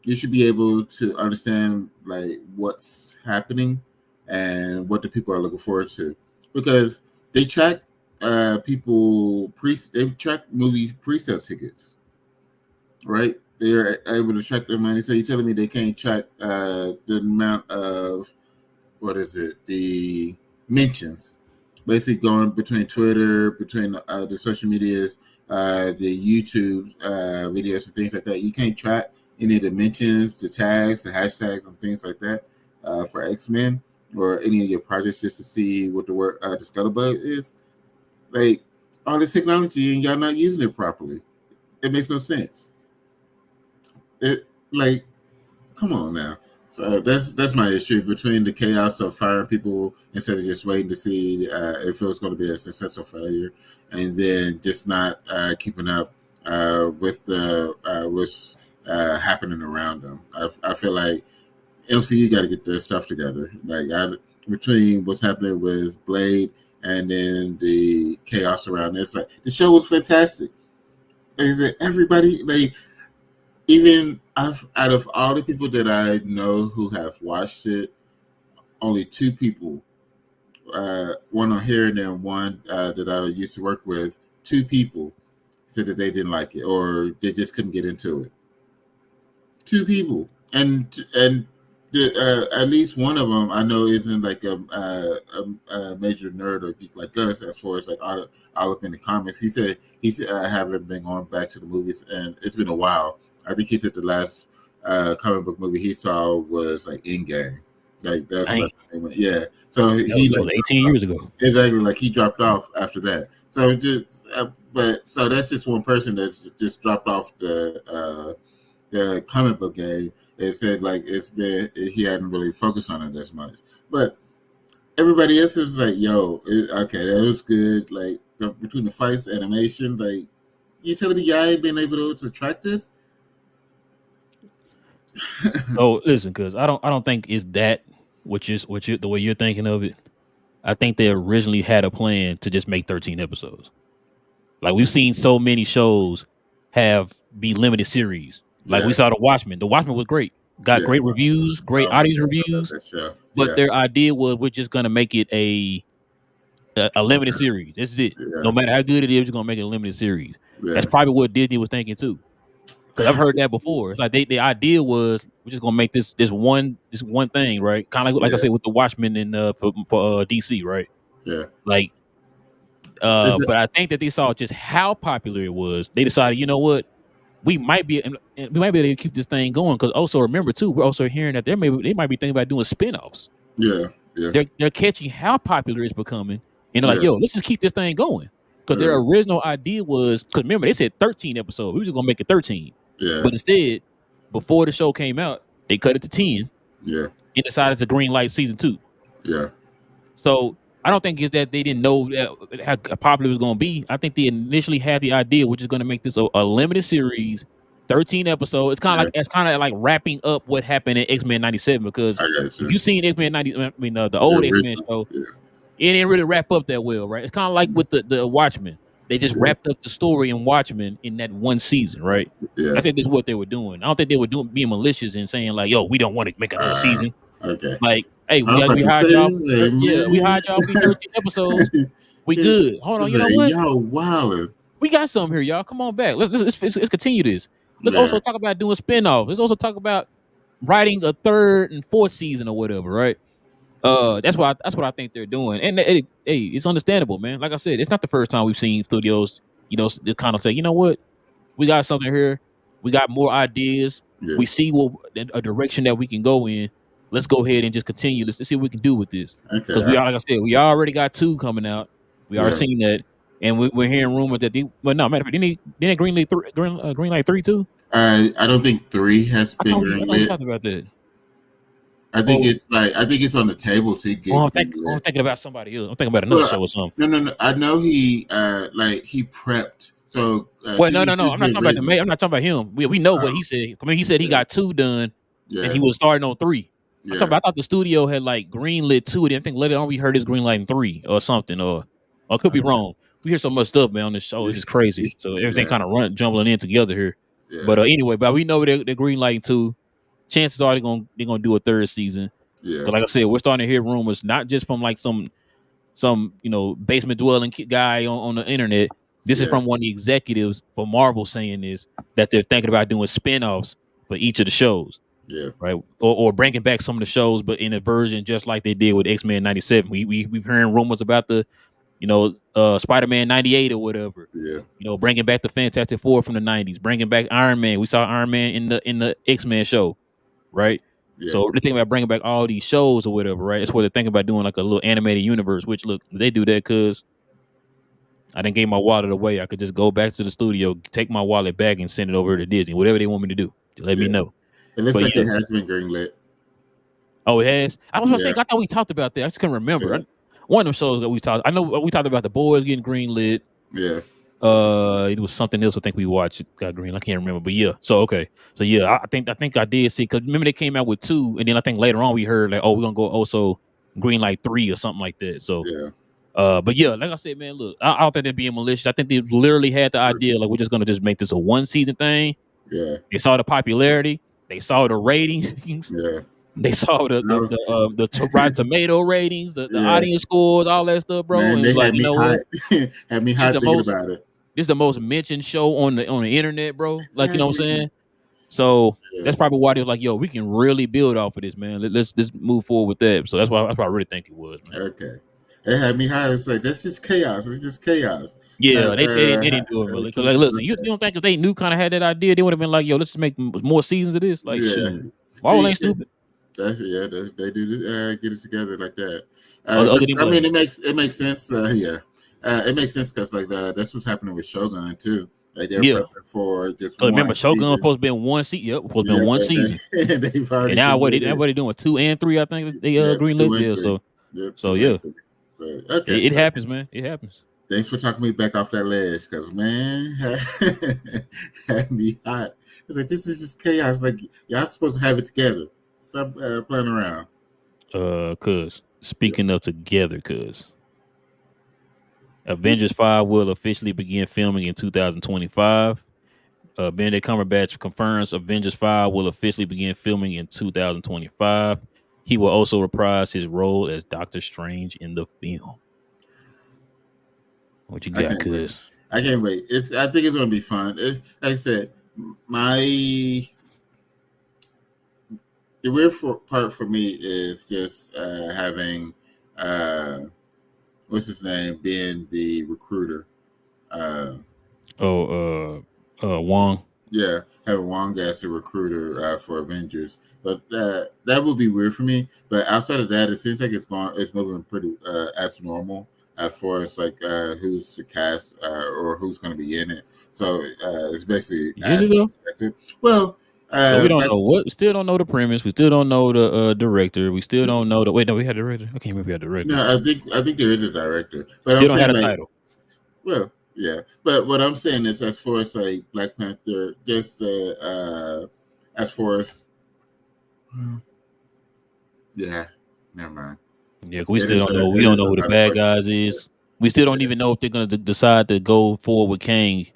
[SPEAKER 2] you should be able to understand like what's happening and what the people are looking forward to, because they track they track movie pre-sale tickets, right? They're able to track their money. So you're telling me they can't track the amount of what is it, the mentions, basically going between Twitter, between the social medias, the YouTube videos and things like that. You can't track any of the mentions, the tags, the hashtags, and things like that for X-Men or any of your projects, just to see what the word the scuttlebutt is. Like all this technology and y'all not using it properly. It makes no sense. It like come on now. So that's my issue between the chaos of firing people instead of just waiting to see if it was going to be a successful failure, and then just not keeping up with the what's happening around them. I feel like MCU got to get their stuff together. Between what's happening with Blade and then the chaos around this, like the show was fantastic. Like I said, everybody like even out of all the people that I know who have watched it, only two people one on here and then one that I used to work with. Two people said that they didn't like it or they just couldn't get into it. Two people, and at least one of them I know isn't like a major nerd or geek like us as far as like all up in the comics. He said I haven't been going back to the movies and it's been a while. I think he said the last comic book movie he saw was like Endgame. Like that's
[SPEAKER 1] Dang,
[SPEAKER 2] last time yeah. So he
[SPEAKER 1] that
[SPEAKER 2] like
[SPEAKER 1] was 18 years ago.
[SPEAKER 2] exactly like he dropped off after that. So just but so that's just one person that just dropped off the comic book game. It said like it's been he hadn't really focused on it as much, but everybody else was like, "Yo, okay, that was good." Like between the fights, animation, like you telling me y'all ain't been able to track this?
[SPEAKER 1] Oh, listen, because I don't think it's that what you the way you're thinking of it. I think they originally had a plan to just make 13 episodes. Like we've seen so many shows have be limited series. Like we
[SPEAKER 2] Yeah,
[SPEAKER 1] saw The Watchmen. The Watchmen was great. Got
[SPEAKER 2] yeah.
[SPEAKER 1] great reviews, great
[SPEAKER 2] Oh my
[SPEAKER 1] audience
[SPEAKER 2] god, I love
[SPEAKER 1] reviews.
[SPEAKER 2] that show.
[SPEAKER 1] But
[SPEAKER 2] Yeah,
[SPEAKER 1] their idea was we're just gonna make it a limited series. This is it.
[SPEAKER 2] yeah,
[SPEAKER 1] No matter how good it is, we're just gonna make it a limited series. That's
[SPEAKER 2] yeah.
[SPEAKER 1] probably what Disney was thinking too. Because I've heard that before. It's like the idea was we're just gonna make this one thing, right? Kind of like I
[SPEAKER 2] Yeah,
[SPEAKER 1] said with the Watchmen and for DC, right?
[SPEAKER 2] yeah.
[SPEAKER 1] Like
[SPEAKER 2] Is it?
[SPEAKER 1] but I think that they saw just how popular it was. They decided, you know what, we might be able to keep this thing going. Because also remember too, we're also hearing that they might be thinking about doing spinoffs.
[SPEAKER 2] Yeah, yeah,
[SPEAKER 1] They're catching how popular it's becoming, and they're like,
[SPEAKER 2] yeah,
[SPEAKER 1] yo, let's just keep this thing going. Because their original idea was, because remember they said 13 episodes, we were just gonna make it 13,
[SPEAKER 2] yeah,
[SPEAKER 1] but instead, before the show came out, they cut it to 10
[SPEAKER 2] yeah,
[SPEAKER 1] and decided to green light season 2.
[SPEAKER 2] yeah,
[SPEAKER 1] So I don't think it's that they didn't know how popular it was going to be. I think they initially had the idea, which is going to make this a limited series, 13 episodes.
[SPEAKER 2] yeah.
[SPEAKER 1] It's kind of like wrapping up what happened in X-Men 97. Because
[SPEAKER 2] I got
[SPEAKER 1] if
[SPEAKER 2] you.
[SPEAKER 1] you've seen X-Men 90, I mean the
[SPEAKER 2] The
[SPEAKER 1] old X-Men
[SPEAKER 2] original.
[SPEAKER 1] show,
[SPEAKER 2] Yeah,
[SPEAKER 1] it didn't really wrap up that well, right? It's kind of like with the Watchmen. They just
[SPEAKER 2] yeah,
[SPEAKER 1] wrapped up the story in Watchmen in that one season, right?
[SPEAKER 2] yeah.
[SPEAKER 1] I think this is what they were doing. I don't think they were being malicious and saying like, "Yo, we don't want to make another season."
[SPEAKER 2] Okay.
[SPEAKER 1] Like, hey,
[SPEAKER 2] I'm about
[SPEAKER 1] we
[SPEAKER 2] to
[SPEAKER 1] hired
[SPEAKER 2] say
[SPEAKER 1] y'all.
[SPEAKER 2] the
[SPEAKER 1] Yeah, we hired y'all for 13 episodes. We good. Hold on.
[SPEAKER 2] It's
[SPEAKER 1] You know
[SPEAKER 2] like,
[SPEAKER 1] what?
[SPEAKER 2] yo, wow.
[SPEAKER 1] We got something here, y'all. Come on back. Let's continue this. Let's
[SPEAKER 2] Yeah,
[SPEAKER 1] also talk about doing spinoff. Let's also talk about writing a third and fourth season or whatever, right? That's what I think they're doing, and hey, it's understandable, man. Like I said, it's not the first time we've seen studios, they kind of say, you know what, we got something here. We got more ideas.
[SPEAKER 2] yeah.
[SPEAKER 1] We see what a direction that we can go in. Let's go ahead and just continue. Let's see what we can do with this. Because
[SPEAKER 2] Okay.
[SPEAKER 1] like I said, we already got 2 coming out. We already
[SPEAKER 2] Yeah.
[SPEAKER 1] seen that, and we're hearing rumors that but no, matter of fact, didn't green light 3 too?
[SPEAKER 2] I don't think 3 has
[SPEAKER 1] I
[SPEAKER 2] been
[SPEAKER 1] thought we
[SPEAKER 2] greenlit.
[SPEAKER 1] talked about that.
[SPEAKER 2] I think
[SPEAKER 1] Oh,
[SPEAKER 2] it's on the table to get
[SPEAKER 1] I'm
[SPEAKER 2] greenlit.
[SPEAKER 1] thinking about somebody else. I'm thinking about another
[SPEAKER 2] Well,
[SPEAKER 1] show or something.
[SPEAKER 2] no. I know he he prepped. So
[SPEAKER 1] Well, no,
[SPEAKER 2] season
[SPEAKER 1] no, no.
[SPEAKER 2] two's
[SPEAKER 1] I'm not
[SPEAKER 2] been
[SPEAKER 1] talking about
[SPEAKER 2] written.
[SPEAKER 1] I'm not talking about him. We know what he said. I mean, he said he
[SPEAKER 2] Yeah,
[SPEAKER 1] got 2 done, and
[SPEAKER 2] yeah,
[SPEAKER 1] he was starting on 3.
[SPEAKER 2] yeah.
[SPEAKER 1] I thought the studio had like greenlit 2, and I think later on we heard his greenlight 3 or something, or I could be wrong. We hear so much stuff, man, on this show. It's just crazy. So everything
[SPEAKER 2] Yeah,
[SPEAKER 1] kind of jumbling in together here.
[SPEAKER 2] yeah,
[SPEAKER 1] But anyway, but we know they're greenlighting 2. Chances are they're gonna do a third season.
[SPEAKER 2] yeah,
[SPEAKER 1] Because like I said, we're starting to hear rumors, not just from like some basement dwelling guy on the internet. This is
[SPEAKER 2] yeah,
[SPEAKER 1] from one of the executives for Marvel saying this, that they're thinking about doing spinoffs for each of the shows,
[SPEAKER 2] yeah,
[SPEAKER 1] right? Or bringing back some of the shows, but in a version just like they did with X-Men 97. We've hearing rumors about the Spider-Man 98 or whatever.
[SPEAKER 2] yeah,
[SPEAKER 1] Bringing back the Fantastic Four from the 90s, bringing back Iron Man. We saw Iron Man in the X-Men show, right?
[SPEAKER 2] yeah.
[SPEAKER 1] So they're thinking about bringing back all these shows or whatever, right? That's what they're thinking about doing, like a little animated universe. Which, look, they do that because I didn't give my wallet away. I could just go back to the studio, take my wallet back, and send it over to Disney. Whatever they want me to do, just let me know.
[SPEAKER 2] It looks
[SPEAKER 1] But
[SPEAKER 2] like
[SPEAKER 1] yeah,
[SPEAKER 2] it has been greenlit.
[SPEAKER 1] oh, it has. I was gonna say,
[SPEAKER 2] Yeah,
[SPEAKER 1] I thought we talked about that. I just couldn't remember.
[SPEAKER 2] yeah,
[SPEAKER 1] One of them shows that we talked. I know we talked about the boys getting greenlit.
[SPEAKER 2] yeah,
[SPEAKER 1] It was something else I think we watched got green. I can't remember, but yeah. So okay, so yeah, I think I did see, because remember they came out with 2, and then I think later on we heard like, oh, we're gonna go also green light 3 or something like that. So
[SPEAKER 2] yeah,
[SPEAKER 1] but yeah, like I said, man, look, I don't think they're being malicious. I think they literally had the idea like we're just gonna just make this a 1 season thing.
[SPEAKER 2] yeah,
[SPEAKER 1] They saw the popularity, they saw the ratings,
[SPEAKER 2] yeah,
[SPEAKER 1] They saw
[SPEAKER 2] No,
[SPEAKER 1] the Rotten Tomato ratings, the
[SPEAKER 2] yeah,
[SPEAKER 1] audience scores, all that stuff, bro.
[SPEAKER 2] man,
[SPEAKER 1] And it
[SPEAKER 2] they
[SPEAKER 1] was like,
[SPEAKER 2] had
[SPEAKER 1] you
[SPEAKER 2] me
[SPEAKER 1] know
[SPEAKER 2] hot,
[SPEAKER 1] what?
[SPEAKER 2] had me
[SPEAKER 1] This
[SPEAKER 2] hot
[SPEAKER 1] the
[SPEAKER 2] thinking
[SPEAKER 1] most
[SPEAKER 2] about it.
[SPEAKER 1] this the most mentioned show on the internet, bro. Like, you know what I'm
[SPEAKER 2] Exactly.
[SPEAKER 1] saying? So
[SPEAKER 2] Yeah.
[SPEAKER 1] that's probably why they was like, yo, we can really build off of this, man. Let's move forward with that. So that's why I really think it was, man.
[SPEAKER 2] Okay. It had me high. It's like that's just chaos. It's just chaos.
[SPEAKER 1] Yeah, they didn't do it, man. Because like, listen, you don't think if they knew kind of had that idea, they would have been like, yo, let's just make more seasons of this. Like,
[SPEAKER 2] Yeah.
[SPEAKER 1] shoot, Marvel
[SPEAKER 2] See,
[SPEAKER 1] ain't stupid.
[SPEAKER 2] that's they do get it together like that.
[SPEAKER 1] Other
[SPEAKER 2] 'Cause,
[SPEAKER 1] than
[SPEAKER 2] I mean,
[SPEAKER 1] Blade.
[SPEAKER 2] it makes sense. Yeah, it makes sense because like that's what's happening with Shogun too. Like they're
[SPEAKER 1] Yeah.
[SPEAKER 2] prepping for just
[SPEAKER 1] Because remember,
[SPEAKER 2] one
[SPEAKER 1] Shogun was
[SPEAKER 2] season.
[SPEAKER 1] supposed to be in one season. Yep, supposed to be in
[SPEAKER 2] Yeah,
[SPEAKER 1] one
[SPEAKER 2] but
[SPEAKER 1] season.
[SPEAKER 2] they've
[SPEAKER 1] And
[SPEAKER 2] already
[SPEAKER 1] now what
[SPEAKER 2] converted.
[SPEAKER 1] they doing 2 and 3, I think they
[SPEAKER 2] Yep,
[SPEAKER 1] greenlit.
[SPEAKER 2] two and
[SPEAKER 1] Yeah,
[SPEAKER 2] three. Yep,
[SPEAKER 1] so
[SPEAKER 2] two and
[SPEAKER 1] yeah.
[SPEAKER 2] three. So okay,
[SPEAKER 1] It happens, man. It happens.
[SPEAKER 2] thanks for talking me back off that ledge, because man, had me hot. It's like this is just chaos. Like y'all supposed to have it together. Stop playing around.
[SPEAKER 1] Cause speaking of together, cause Avengers 5 will officially begin filming in 2025. Benedict Cumberbatch confirms Avengers 5 will officially begin filming in 2025. He will also reprise his role as Doctor Strange in the film. What you
[SPEAKER 2] I
[SPEAKER 1] got,
[SPEAKER 2] can't wait.
[SPEAKER 1] cuz?
[SPEAKER 2] I can't wait. I think it's gonna be fun. Like I said, my the weird part for me is just having what's his name being the recruiter. Uh,
[SPEAKER 1] Wong.
[SPEAKER 2] yeah, having Wong as the recruiter for Avengers, but that would be weird for me. But outside of that, it seems like it's moving pretty as normal as far as like who's the cast or who's going to be in it. So it's basically
[SPEAKER 1] Is it
[SPEAKER 2] as
[SPEAKER 1] though?
[SPEAKER 2] expected. Well,
[SPEAKER 1] So we don't
[SPEAKER 2] but
[SPEAKER 1] know what. We still don't know the premise. We still don't know the director. We still don't know the. Wait, no, we had the director. I can't remember if we had the director.
[SPEAKER 2] no, I think there is a director, but I'm
[SPEAKER 1] Still don't have
[SPEAKER 2] saying
[SPEAKER 1] a
[SPEAKER 2] like,
[SPEAKER 1] title.
[SPEAKER 2] well, yeah, but what I'm saying is as far as like Black Panther, just as far as yeah, never mind.
[SPEAKER 1] Yeah, 'cause we
[SPEAKER 2] It
[SPEAKER 1] still
[SPEAKER 2] is
[SPEAKER 1] don't know.
[SPEAKER 2] a
[SPEAKER 1] We
[SPEAKER 2] it
[SPEAKER 1] don't
[SPEAKER 2] is
[SPEAKER 1] know
[SPEAKER 2] a
[SPEAKER 1] who the
[SPEAKER 2] title
[SPEAKER 1] bad
[SPEAKER 2] question.
[SPEAKER 1] guys is. We still don't even know if they're gonna decide to go forward with Kang.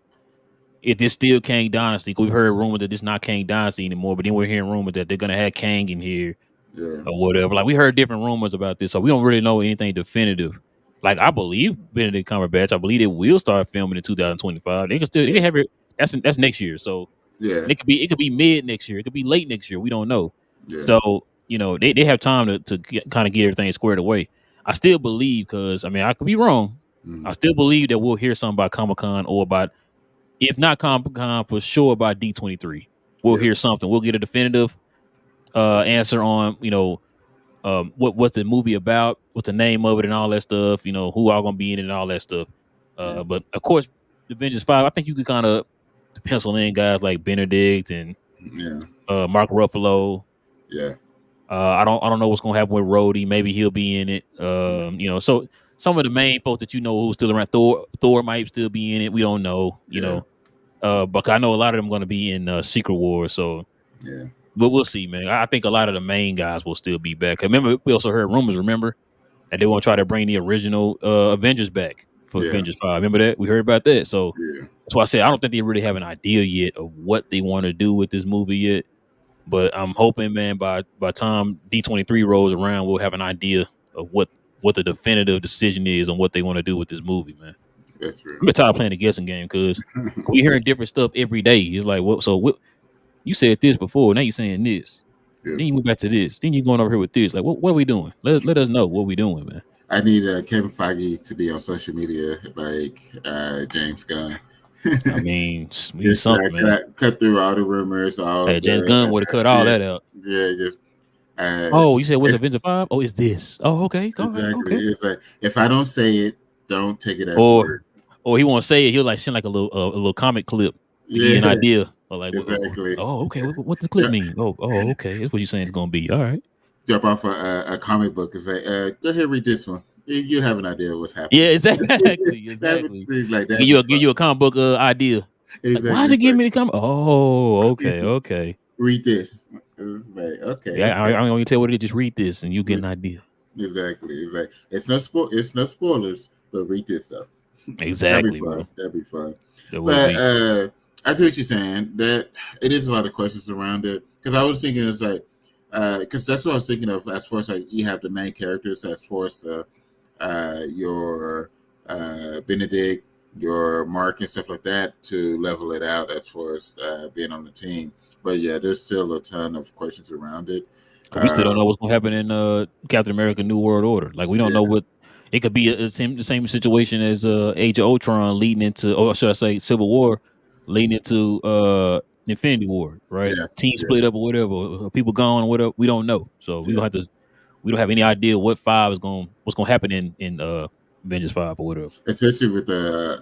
[SPEAKER 1] If it's still Kang Dynasty, 'cause we've heard rumors that it's not Kang Dynasty anymore. But then we're hearing rumors that they're gonna have Kang in here
[SPEAKER 2] Yeah,
[SPEAKER 1] or whatever. Like we heard different rumors about this, so we don't really know anything definitive. Like I believe Benedict Cumberbatch. I believe they will start filming in 2025. They
[SPEAKER 2] yeah,
[SPEAKER 1] can have it. That's next year. So
[SPEAKER 2] yeah,
[SPEAKER 1] it could be mid next year. It could be late next year. We don't know.
[SPEAKER 2] yeah,
[SPEAKER 1] So they have time to kind of get everything squared away. I still believe because I mean I could be wrong. I
[SPEAKER 2] mm,
[SPEAKER 1] still believe that we'll hear something about Comic Con or about if not Comic Con for sure about D23. We'll
[SPEAKER 2] yeah,
[SPEAKER 1] hear something. We'll get a definitive answer on what's the movie about, what's the name of it, and all that stuff. Who all gonna be in it and all that stuff.
[SPEAKER 2] yeah,
[SPEAKER 1] But of course, Avengers 5. I think you could kind of pencil in guys like Benedict and
[SPEAKER 2] yeah,
[SPEAKER 1] Mark Ruffalo.
[SPEAKER 2] yeah,
[SPEAKER 1] I don't know what's gonna happen with Rhodey. Maybe he'll be in it. So some of the main folks that who's still around. Thor might still be in it. We don't know.
[SPEAKER 2] yeah,
[SPEAKER 1] But I know a lot of them going to be in Secret Wars. So,
[SPEAKER 2] yeah,
[SPEAKER 1] but we'll see, man. I think a lot of the main guys will still be back. Remember, we also heard rumors. Remember that they want to try to bring the original Avengers back for
[SPEAKER 2] yeah,
[SPEAKER 1] Avengers 5. Remember that we heard about that. So
[SPEAKER 2] yeah.
[SPEAKER 1] that's why I said I don't think they really have an idea yet of what they want to do with this movie yet. But I'm hoping, man, by time D23 rolls around, we'll have an idea of what the definitive decision is on what they want to do with this movie, man.
[SPEAKER 2] That's real.
[SPEAKER 1] I'm tired of playing the guessing game because we hearing different stuff every day. It's like, what? So what? You said this before. Now you're saying this.
[SPEAKER 2] Yeah.
[SPEAKER 1] Then you move back to this. Then you're going over here with this. Like, what are we doing? Let us know what we doing, man.
[SPEAKER 2] I need Kevin Feige to be on social media like James Gunn.
[SPEAKER 1] I mean, we need
[SPEAKER 2] Just
[SPEAKER 1] something, man.
[SPEAKER 2] cut through all the rumors, all
[SPEAKER 1] Hey, James
[SPEAKER 2] the
[SPEAKER 1] Gunn would have cut all
[SPEAKER 2] yeah,
[SPEAKER 1] that out.
[SPEAKER 2] yeah, just
[SPEAKER 1] Oh, you said what's
[SPEAKER 2] it's,
[SPEAKER 1] Avenger 5? Oh, it's this. Oh, okay. All right,
[SPEAKER 2] exactly.
[SPEAKER 1] okay.
[SPEAKER 2] It's like if I don't say it, don't take it as
[SPEAKER 1] Or
[SPEAKER 2] word.
[SPEAKER 1] he won't say it. He'll like send like a little comic clip to give you an
[SPEAKER 2] Yeah,
[SPEAKER 1] idea. Or like,
[SPEAKER 2] exactly.
[SPEAKER 1] oh, okay. What the clip mean? Oh, okay. That's what you're saying it's gonna be. All right.
[SPEAKER 2] Drop off a comic book and say, go ahead, read this one. You have an idea of what's happening.
[SPEAKER 1] Yeah, exactly.
[SPEAKER 2] That seems like that.
[SPEAKER 1] Give you a comic book idea.
[SPEAKER 2] Exactly.
[SPEAKER 1] Like, why is it giving me the comic? Oh, okay.
[SPEAKER 2] Read this. It's like, okay.
[SPEAKER 1] Yeah, I don't even tell what it is. Just read this, and you get an idea.
[SPEAKER 2] Exactly. It's like it's no spoilers, but read this stuff.
[SPEAKER 1] Exactly, bro.
[SPEAKER 2] That'd be fun.
[SPEAKER 1] That would
[SPEAKER 2] But
[SPEAKER 1] be.
[SPEAKER 2] I see what you're saying. That it is a lot of questions around it because I was thinking it's like because that's what I was thinking of. As far as like you have the main characters, as far as the your Benedict, your Mark, and stuff like that to level it out as far as being on the team. But yeah, there's still a ton of questions around it.
[SPEAKER 1] Cause we still don't
[SPEAKER 2] Uh,
[SPEAKER 1] know what's gonna happen in Captain America: New World Order. Like we don't
[SPEAKER 2] yeah,
[SPEAKER 1] know what it could be. The same situation as Age of Ultron leading into, or should I say, Civil War leading into Infinity War. Right,
[SPEAKER 2] yeah,
[SPEAKER 1] team
[SPEAKER 2] yeah.
[SPEAKER 1] split up or whatever, people gone or whatever. We don't know. So we
[SPEAKER 2] Yeah,
[SPEAKER 1] gonna have to. We don't have any idea what's gonna happen in Avengers 5 or whatever,
[SPEAKER 2] especially with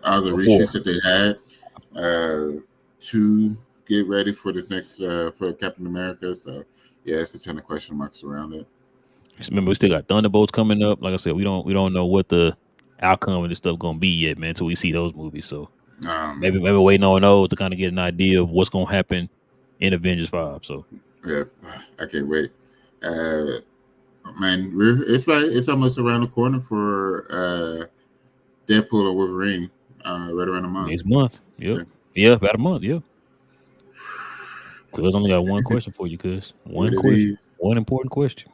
[SPEAKER 2] all the
[SPEAKER 1] or
[SPEAKER 2] reshoots
[SPEAKER 1] 4.
[SPEAKER 2] that they had to get ready for this next for Captain America. So yeah, it's a ton of question marks around it.
[SPEAKER 1] Just remember, we still got Thunderbolts coming up. Like I said, we don't know what the outcome of this stuff gonna be yet, man, until we see those movies. So
[SPEAKER 2] Um,
[SPEAKER 1] maybe waiting on those to kind of get an idea of what's gonna happen in Avengers 5. So
[SPEAKER 2] yeah, I can't wait. Uh, man, it's almost around the corner for Deadpool or Wolverine. Right around a month.
[SPEAKER 1] next month, yep,
[SPEAKER 2] Yeah.
[SPEAKER 1] yeah, about a month, yep. Cuz only got one question for you, cuz
[SPEAKER 2] What
[SPEAKER 1] one
[SPEAKER 2] it
[SPEAKER 1] question,
[SPEAKER 2] is.
[SPEAKER 1] one important question.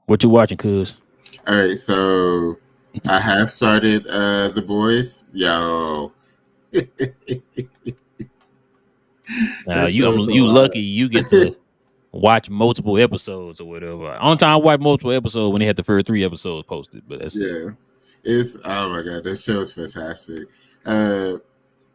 [SPEAKER 1] What you watching, cuz?
[SPEAKER 2] All right, so I have started The Boys. Yo,
[SPEAKER 1] Now
[SPEAKER 2] that show is so
[SPEAKER 1] you lucky
[SPEAKER 2] hot.
[SPEAKER 1] you get to watch multiple episodes or whatever. On time I watch multiple episodes when they had the first 3 episodes posted, but that's it.
[SPEAKER 2] Yeah, it's oh my god, that show is fantastic. Uh,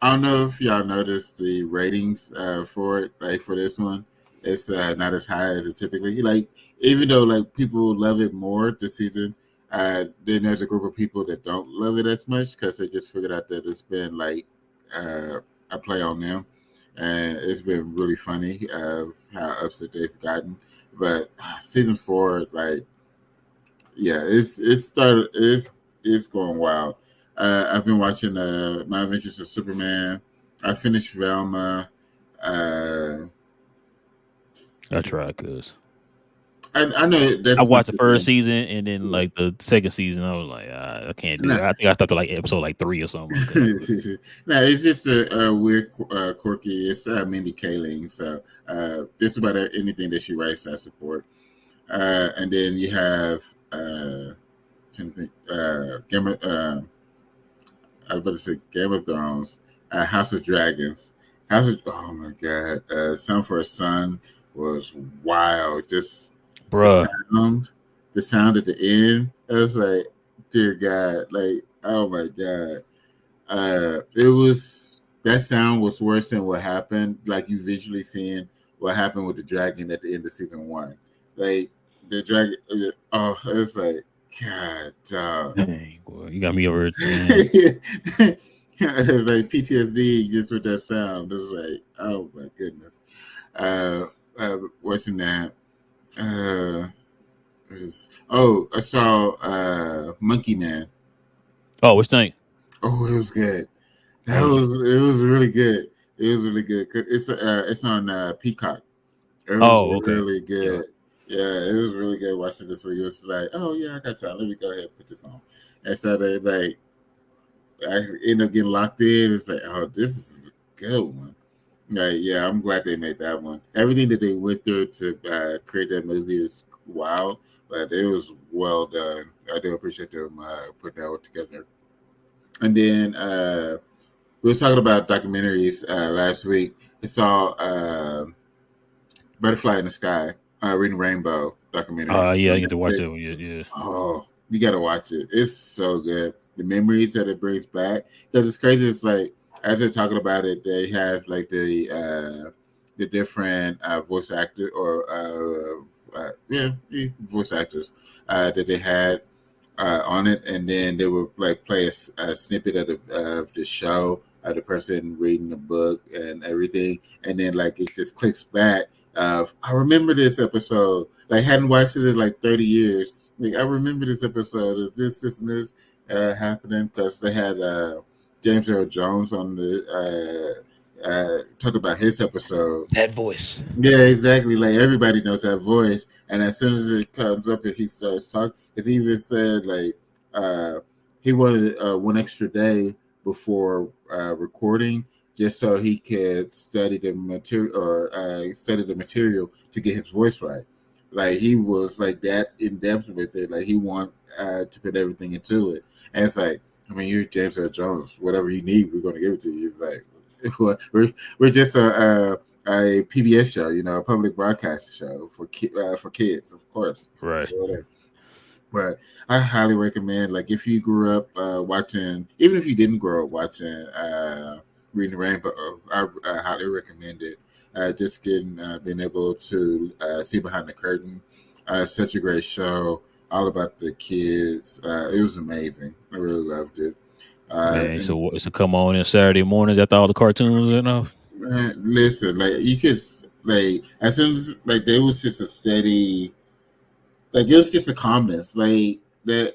[SPEAKER 2] I don't know if y'all noticed the ratings for it, like for this one. It's not as high as it typically like. Even though like people love it more this season, then there's a group of people that don't love it as much because they just figured out that it's been like uh, a play on them, and it's been really funny how upset they've gotten. But season 4, like yeah, it's going wild. I've been watching My Adventures of Superman. I finished Velma. Uh,
[SPEAKER 1] I tried, cuz
[SPEAKER 2] I know
[SPEAKER 1] I
[SPEAKER 2] that's not
[SPEAKER 1] watched the
[SPEAKER 2] the
[SPEAKER 1] first
[SPEAKER 2] thing.
[SPEAKER 1] season and then
[SPEAKER 2] Yeah.
[SPEAKER 1] like the second season, I was like, I can't do
[SPEAKER 2] No,
[SPEAKER 1] it. I think I stopped at like episode like 3 or something like that. But
[SPEAKER 2] no, it's just a weird, quirky. It's Mindy Kaling, so just about anything that she writes, I support. And then you have trying to think, I was about to say Game of Thrones, House of Dragons, oh my god, Son for a Son was wild. Just the
[SPEAKER 1] bruh,
[SPEAKER 2] sound, the sound at the end. I was like, dear God, like oh my God, it was that sound was worse than what happened. Like you visually seeing what happened with the dragon at the end of season 1, like the dragon. Oh, it's like God, dog.
[SPEAKER 1] dang, boy, you got me over, man.
[SPEAKER 2] Like PTSD just with that sound. It's like, oh my goodness. Uh, watching that. Uh, I saw Monkey Man.
[SPEAKER 1] Oh, which thing?
[SPEAKER 2] Oh, it was good.
[SPEAKER 1] How was it?
[SPEAKER 2] It was really good. It was really good. It's on Peacock. It was
[SPEAKER 1] Oh, okay.
[SPEAKER 2] really
[SPEAKER 1] Yeah.
[SPEAKER 2] good. Yeah, it was really good watching this week. It was like, oh yeah, I got time. Let me go ahead and put this on. And so they like I end up getting locked in. It's like, oh, this is a good one. Like, yeah, I'm glad they made that one. Everything that they went through to create that movie is wild, but it was well done. I do appreciate them putting that one together. And then we were talking about documentaries last week. I saw Butterfly in the Sky, Reading Rainbow documentary
[SPEAKER 1] Yeah, I
[SPEAKER 2] on
[SPEAKER 1] get to watch that
[SPEAKER 2] Netflix.
[SPEAKER 1] one. Yeah, yeah.
[SPEAKER 2] Oh, you gotta watch it. It's so good. The memories that it brings back, because it's crazy. It's like as they're talking about it, they have like the different voice actor or voice actors that they had on it, and then they would like play a snippet of the show, the person reading the book and everything, and then like it just clicks back. I remember this episode. Like hadn't watched it in like 30 years. Like I remember this episode of this, and this happening because they had James Earl Jones on talked about his episode.
[SPEAKER 1] That voice.
[SPEAKER 2] Yeah, exactly. Like everybody knows that voice, and as soon as it comes up and he starts talking, because he even said like uh, he wanted one extra day before recording, just so he could study the material or study the material to get his voice right. Like he was like that in depth with it. Like he want to put everything into it, and it's like, I mean, you're James Earl Jones. Whatever you need, we're going to give it to you. It's like we're just a PBS show, you know, a public broadcast show for kids, of course.
[SPEAKER 1] Right.
[SPEAKER 2] Whatever. But I highly recommend, like, if you grew up watching, even if you didn't grow up watching Reading the Rainbow, I highly recommend it. Just getting being able to see behind the curtain. Such a great show, all about the kids. It was amazing. I really loved it.
[SPEAKER 1] Man,
[SPEAKER 2] And
[SPEAKER 1] it's a come on in Saturday mornings after all the cartoons and enough.
[SPEAKER 2] man, listen, like you could like as soon as like there was just a steady, like it was just a calmness, like that.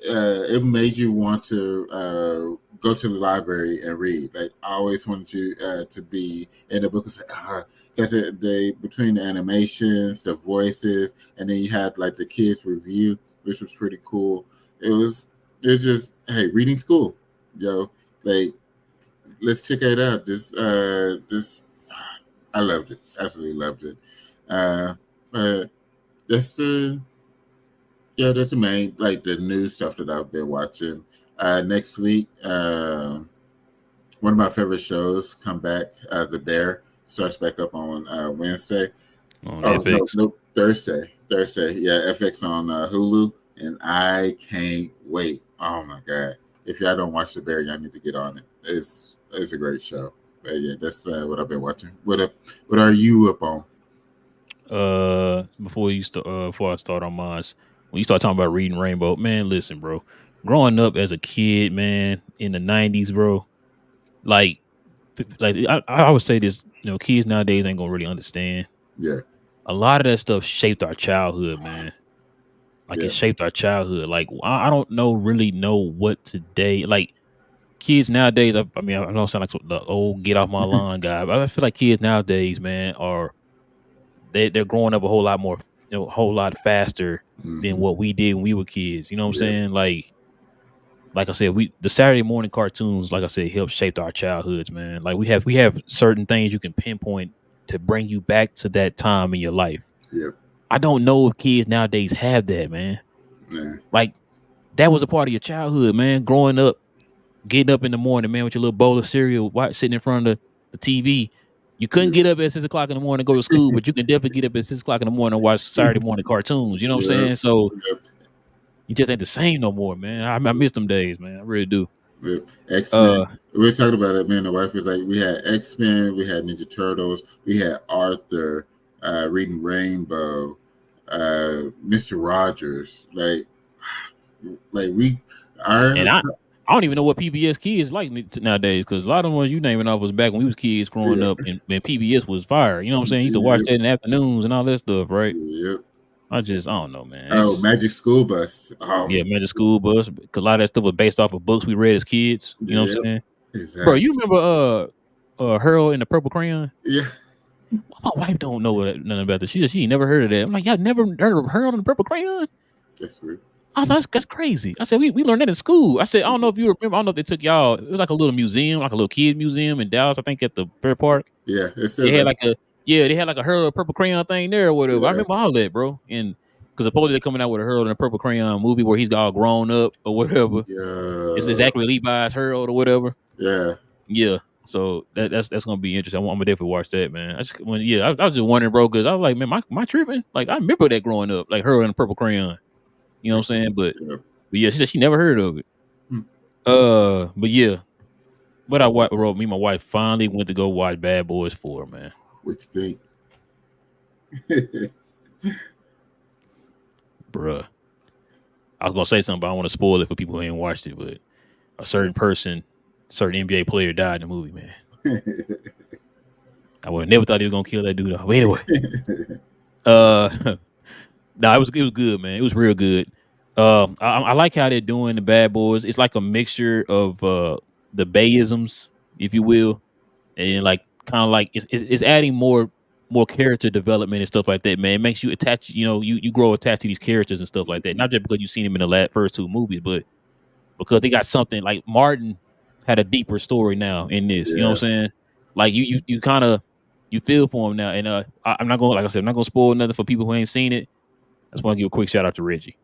[SPEAKER 2] It made you want to go to the library and read. Like I always wanted to be in the book. Because they between the animations, the voices, and then you had like the kids review, which was pretty cool. It was just hey, reading school, yo. Like let's check it out. This I loved it. Absolutely loved it. But that's the that's the main like the new stuff that I've been watching. Next week, one of my favorite shows come back. The Bear starts back up on Wednesday.
[SPEAKER 1] On
[SPEAKER 2] Oh no,
[SPEAKER 1] FX.
[SPEAKER 2] no Thursday. Thursday, yeah, FX on Hulu, and I can't wait. Oh my god! If y'all don't watch The Bear, y'all need to get on it. It's a great show. But yeah, that's what I've been watching. What are you up on?
[SPEAKER 1] Before I start on mine, when you start talking about Reading Rainbow, man, listen, bro. Growing up as a kid, man, in the '90s, bro, like I would say this, kids nowadays ain't gonna really understand.
[SPEAKER 2] Yeah,
[SPEAKER 1] A lot of that stuff shaped our childhood, man. Like it
[SPEAKER 2] yeah,
[SPEAKER 1] shaped our childhood. Like I don't really know what today. Like kids nowadays, I mean, I don't sound like the old get off my lawn guy, but I feel like kids nowadays, man, they're growing up a whole lot more, a whole lot faster than
[SPEAKER 2] mm-hmm.
[SPEAKER 1] what we did when we were kids. You know what I'm
[SPEAKER 2] Yeah,
[SPEAKER 1] saying? Like I said, the Saturday morning cartoons, like I said, helped shape our childhoods, man. Like we have certain things you can pinpoint to bring you back to that time in your life.
[SPEAKER 2] yeah,
[SPEAKER 1] I don't know if kids nowadays have that, man.
[SPEAKER 2] yeah,
[SPEAKER 1] Like that was a part of your childhood, man. Growing up, getting up in the morning, man, with your little bowl of cereal, sitting in front of the TV. You couldn't
[SPEAKER 2] yeah,
[SPEAKER 1] get up at 6 o'clock in the morning and go to school, but you can definitely get up at 6 o'clock in the morning and watch Saturday morning cartoons. You know what I'm
[SPEAKER 2] yeah,
[SPEAKER 1] saying? So
[SPEAKER 2] yeah,
[SPEAKER 1] you just ain't the same no more, man. I miss them days, man. I really do.
[SPEAKER 2] yeah. X Men.
[SPEAKER 1] Uh,
[SPEAKER 2] We were talking about it. Me and the wife was like, we had X Men, we had Ninja Turtles, we had Arthur, reading Rainbow, Mister Rogers. Like we
[SPEAKER 1] and
[SPEAKER 2] our
[SPEAKER 1] I don't even know what PBS kids like nowadays because a lot of the ones you naming off was back when we was kids growing
[SPEAKER 2] yeah,
[SPEAKER 1] up and when PBS was fire. You know what I'm saying? Used to watch
[SPEAKER 2] yeah,
[SPEAKER 1] that in the afternoons and all that stuff, right?
[SPEAKER 2] yeah.
[SPEAKER 1] I don't know, man.
[SPEAKER 2] Oh,
[SPEAKER 1] It's
[SPEAKER 2] Magic School Bus. Oh,
[SPEAKER 1] yeah, man, the school bus. 'Cause a lot of that stuff was based off of books we read as kids. You know what
[SPEAKER 2] yeah,
[SPEAKER 1] I'm saying? Bro,
[SPEAKER 2] exactly.
[SPEAKER 1] you remember Harold and the Purple Crayon?
[SPEAKER 2] Yeah,
[SPEAKER 1] My wife don't know nothing about this. She ain't never heard of that. I'm like, y'all never heard of Harold and the Purple Crayon?
[SPEAKER 2] that's weird.
[SPEAKER 1] I thought that's crazy. I said we learned that in school. I said I don't know if you remember. I don't know if they took y'all. It was like a little museum, like a little kid museum in Dallas. I think at the Fair Park.
[SPEAKER 2] Yeah, it's
[SPEAKER 1] They
[SPEAKER 2] still
[SPEAKER 1] had
[SPEAKER 2] there.
[SPEAKER 1] like they had like a Harold and Purple Crayon thing there or whatever. I
[SPEAKER 2] Yeah,
[SPEAKER 1] remember all that, bro. And because supposedly they're coming out with a Harold and the Purple Crayon movie where he's all grown up or whatever. It's
[SPEAKER 2] yeah,
[SPEAKER 1] exactly Levi's Harold or whatever.
[SPEAKER 2] yeah.
[SPEAKER 1] Yeah. So that's gonna be interesting. I'm gonna definitely watch that, man. I was just wondering, bro, because I was like, man, my tripping. Like I remember that growing up, like her and the Purple Crayon. You know what I'm saying?
[SPEAKER 2] Yeah.
[SPEAKER 1] But yeah, she said she never heard of it.
[SPEAKER 2] Hmm.
[SPEAKER 1] But yeah, but me and my wife finally went to go watch Bad Boys 4, man.
[SPEAKER 2] What you think?
[SPEAKER 1] Bruh. I was gonna say something, but I don't want to spoil it for people who ain't watched it. But a certain NBA player died in the movie, man. I would have never thought he was gonna kill that dude. But anyway, uh, nah, it was good, man. It was real good. I like how they're doing the Bad Boys. It's like a mixture of the Bayisms, if you will, and like kind of like it's adding more character development and stuff like that, man. It makes you attach, you grow attached to these characters and stuff like that. Not just because you've seen them in the first two movies, but because they got something like Martin had a deeper story now in this. You know what I'm saying? Like you kind of you feel for him now. And I'm not gonna, like I said, I'm not gonna spoil nothing for people who ain't seen it. I just want to give a quick shout out to Reggie.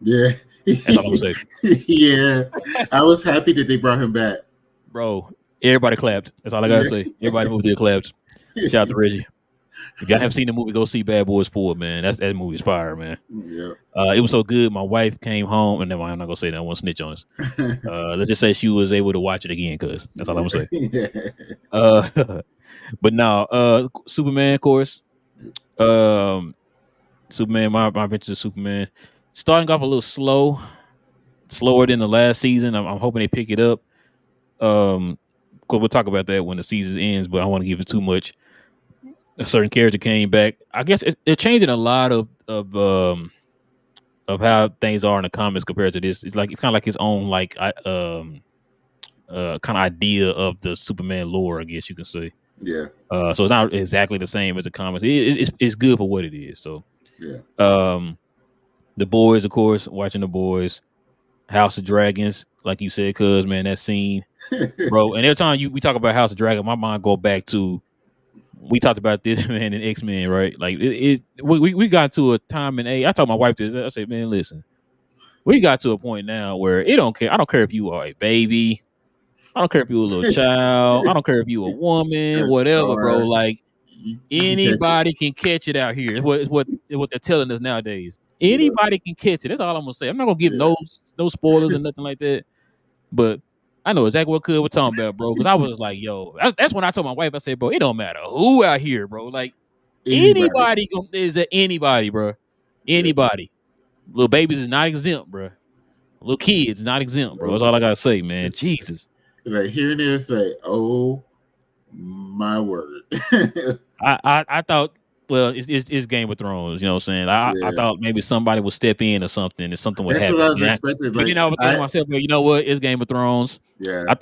[SPEAKER 2] Yeah.
[SPEAKER 1] That's all I'm gonna say.
[SPEAKER 2] Yeah. I was happy that they brought him back.
[SPEAKER 1] Bro, everybody clapped. That's all I gotta say. Everybody moved there clapped. Shout out to Reggie. If y'all haven't seen the movie, go see Bad Boys 4, man. That movie's fire, man.
[SPEAKER 2] Yeah.
[SPEAKER 1] It was so good. My wife came home, and then I'm not gonna say that. I won't snitch on us. Let's just say she was able to watch it again, cause that's all I'm gonna say.
[SPEAKER 2] Yeah.
[SPEAKER 1] But now, Superman, of course. Superman, my adventure to Superman, starting off a little slower than the last season. I'm hoping they pick it up. Cause we'll talk about that when the season ends, but I don't want to give it too much. A certain character came back. I guess they're changing a lot of how things are in the comics compared to this. It's kind of like his own kind of idea of the Superman lore, I guess you can say.
[SPEAKER 2] Yeah.
[SPEAKER 1] So it's not exactly the same as the comics. It's good for what it is. So
[SPEAKER 2] yeah.
[SPEAKER 1] The Boys, of course, watching The Boys, House of Dragons, like you said, cuz man, that scene, bro. And every time we talk about House of Dragons, my mind go back to. We talked about this, man, in X-Men, right? Like we got to a time in I told my wife this. I said, man, listen, we got to a point now where it don't care. I don't care if you are a baby. I don't care if you're a little child. I don't care if you're a woman, whatever, bro. Like anybody can catch it out here. It's what they're telling us nowadays. Anybody can catch it. That's all I'm gonna say. I'm not gonna give no spoilers and nothing like that. But I know exactly what we're talking about, bro. Because I was like, yo, that's when I told my wife, I said, bro, it don't matter who out here, bro. Like anybody is anybody, bro. Anybody. Yeah. Little babies is not exempt, bro. Little kids is not exempt, bro. That's all I gotta say, man. Jesus.
[SPEAKER 2] Like hearing them say, "Oh my word."
[SPEAKER 1] I thought, well, it's Game of Thrones. You know what I'm saying? I thought maybe somebody would step in or something, and something would happen.
[SPEAKER 2] That's what I was expecting.
[SPEAKER 1] But then I was thinking to myself, well, you know what? It's Game of Thrones.
[SPEAKER 2] Yeah.
[SPEAKER 1] I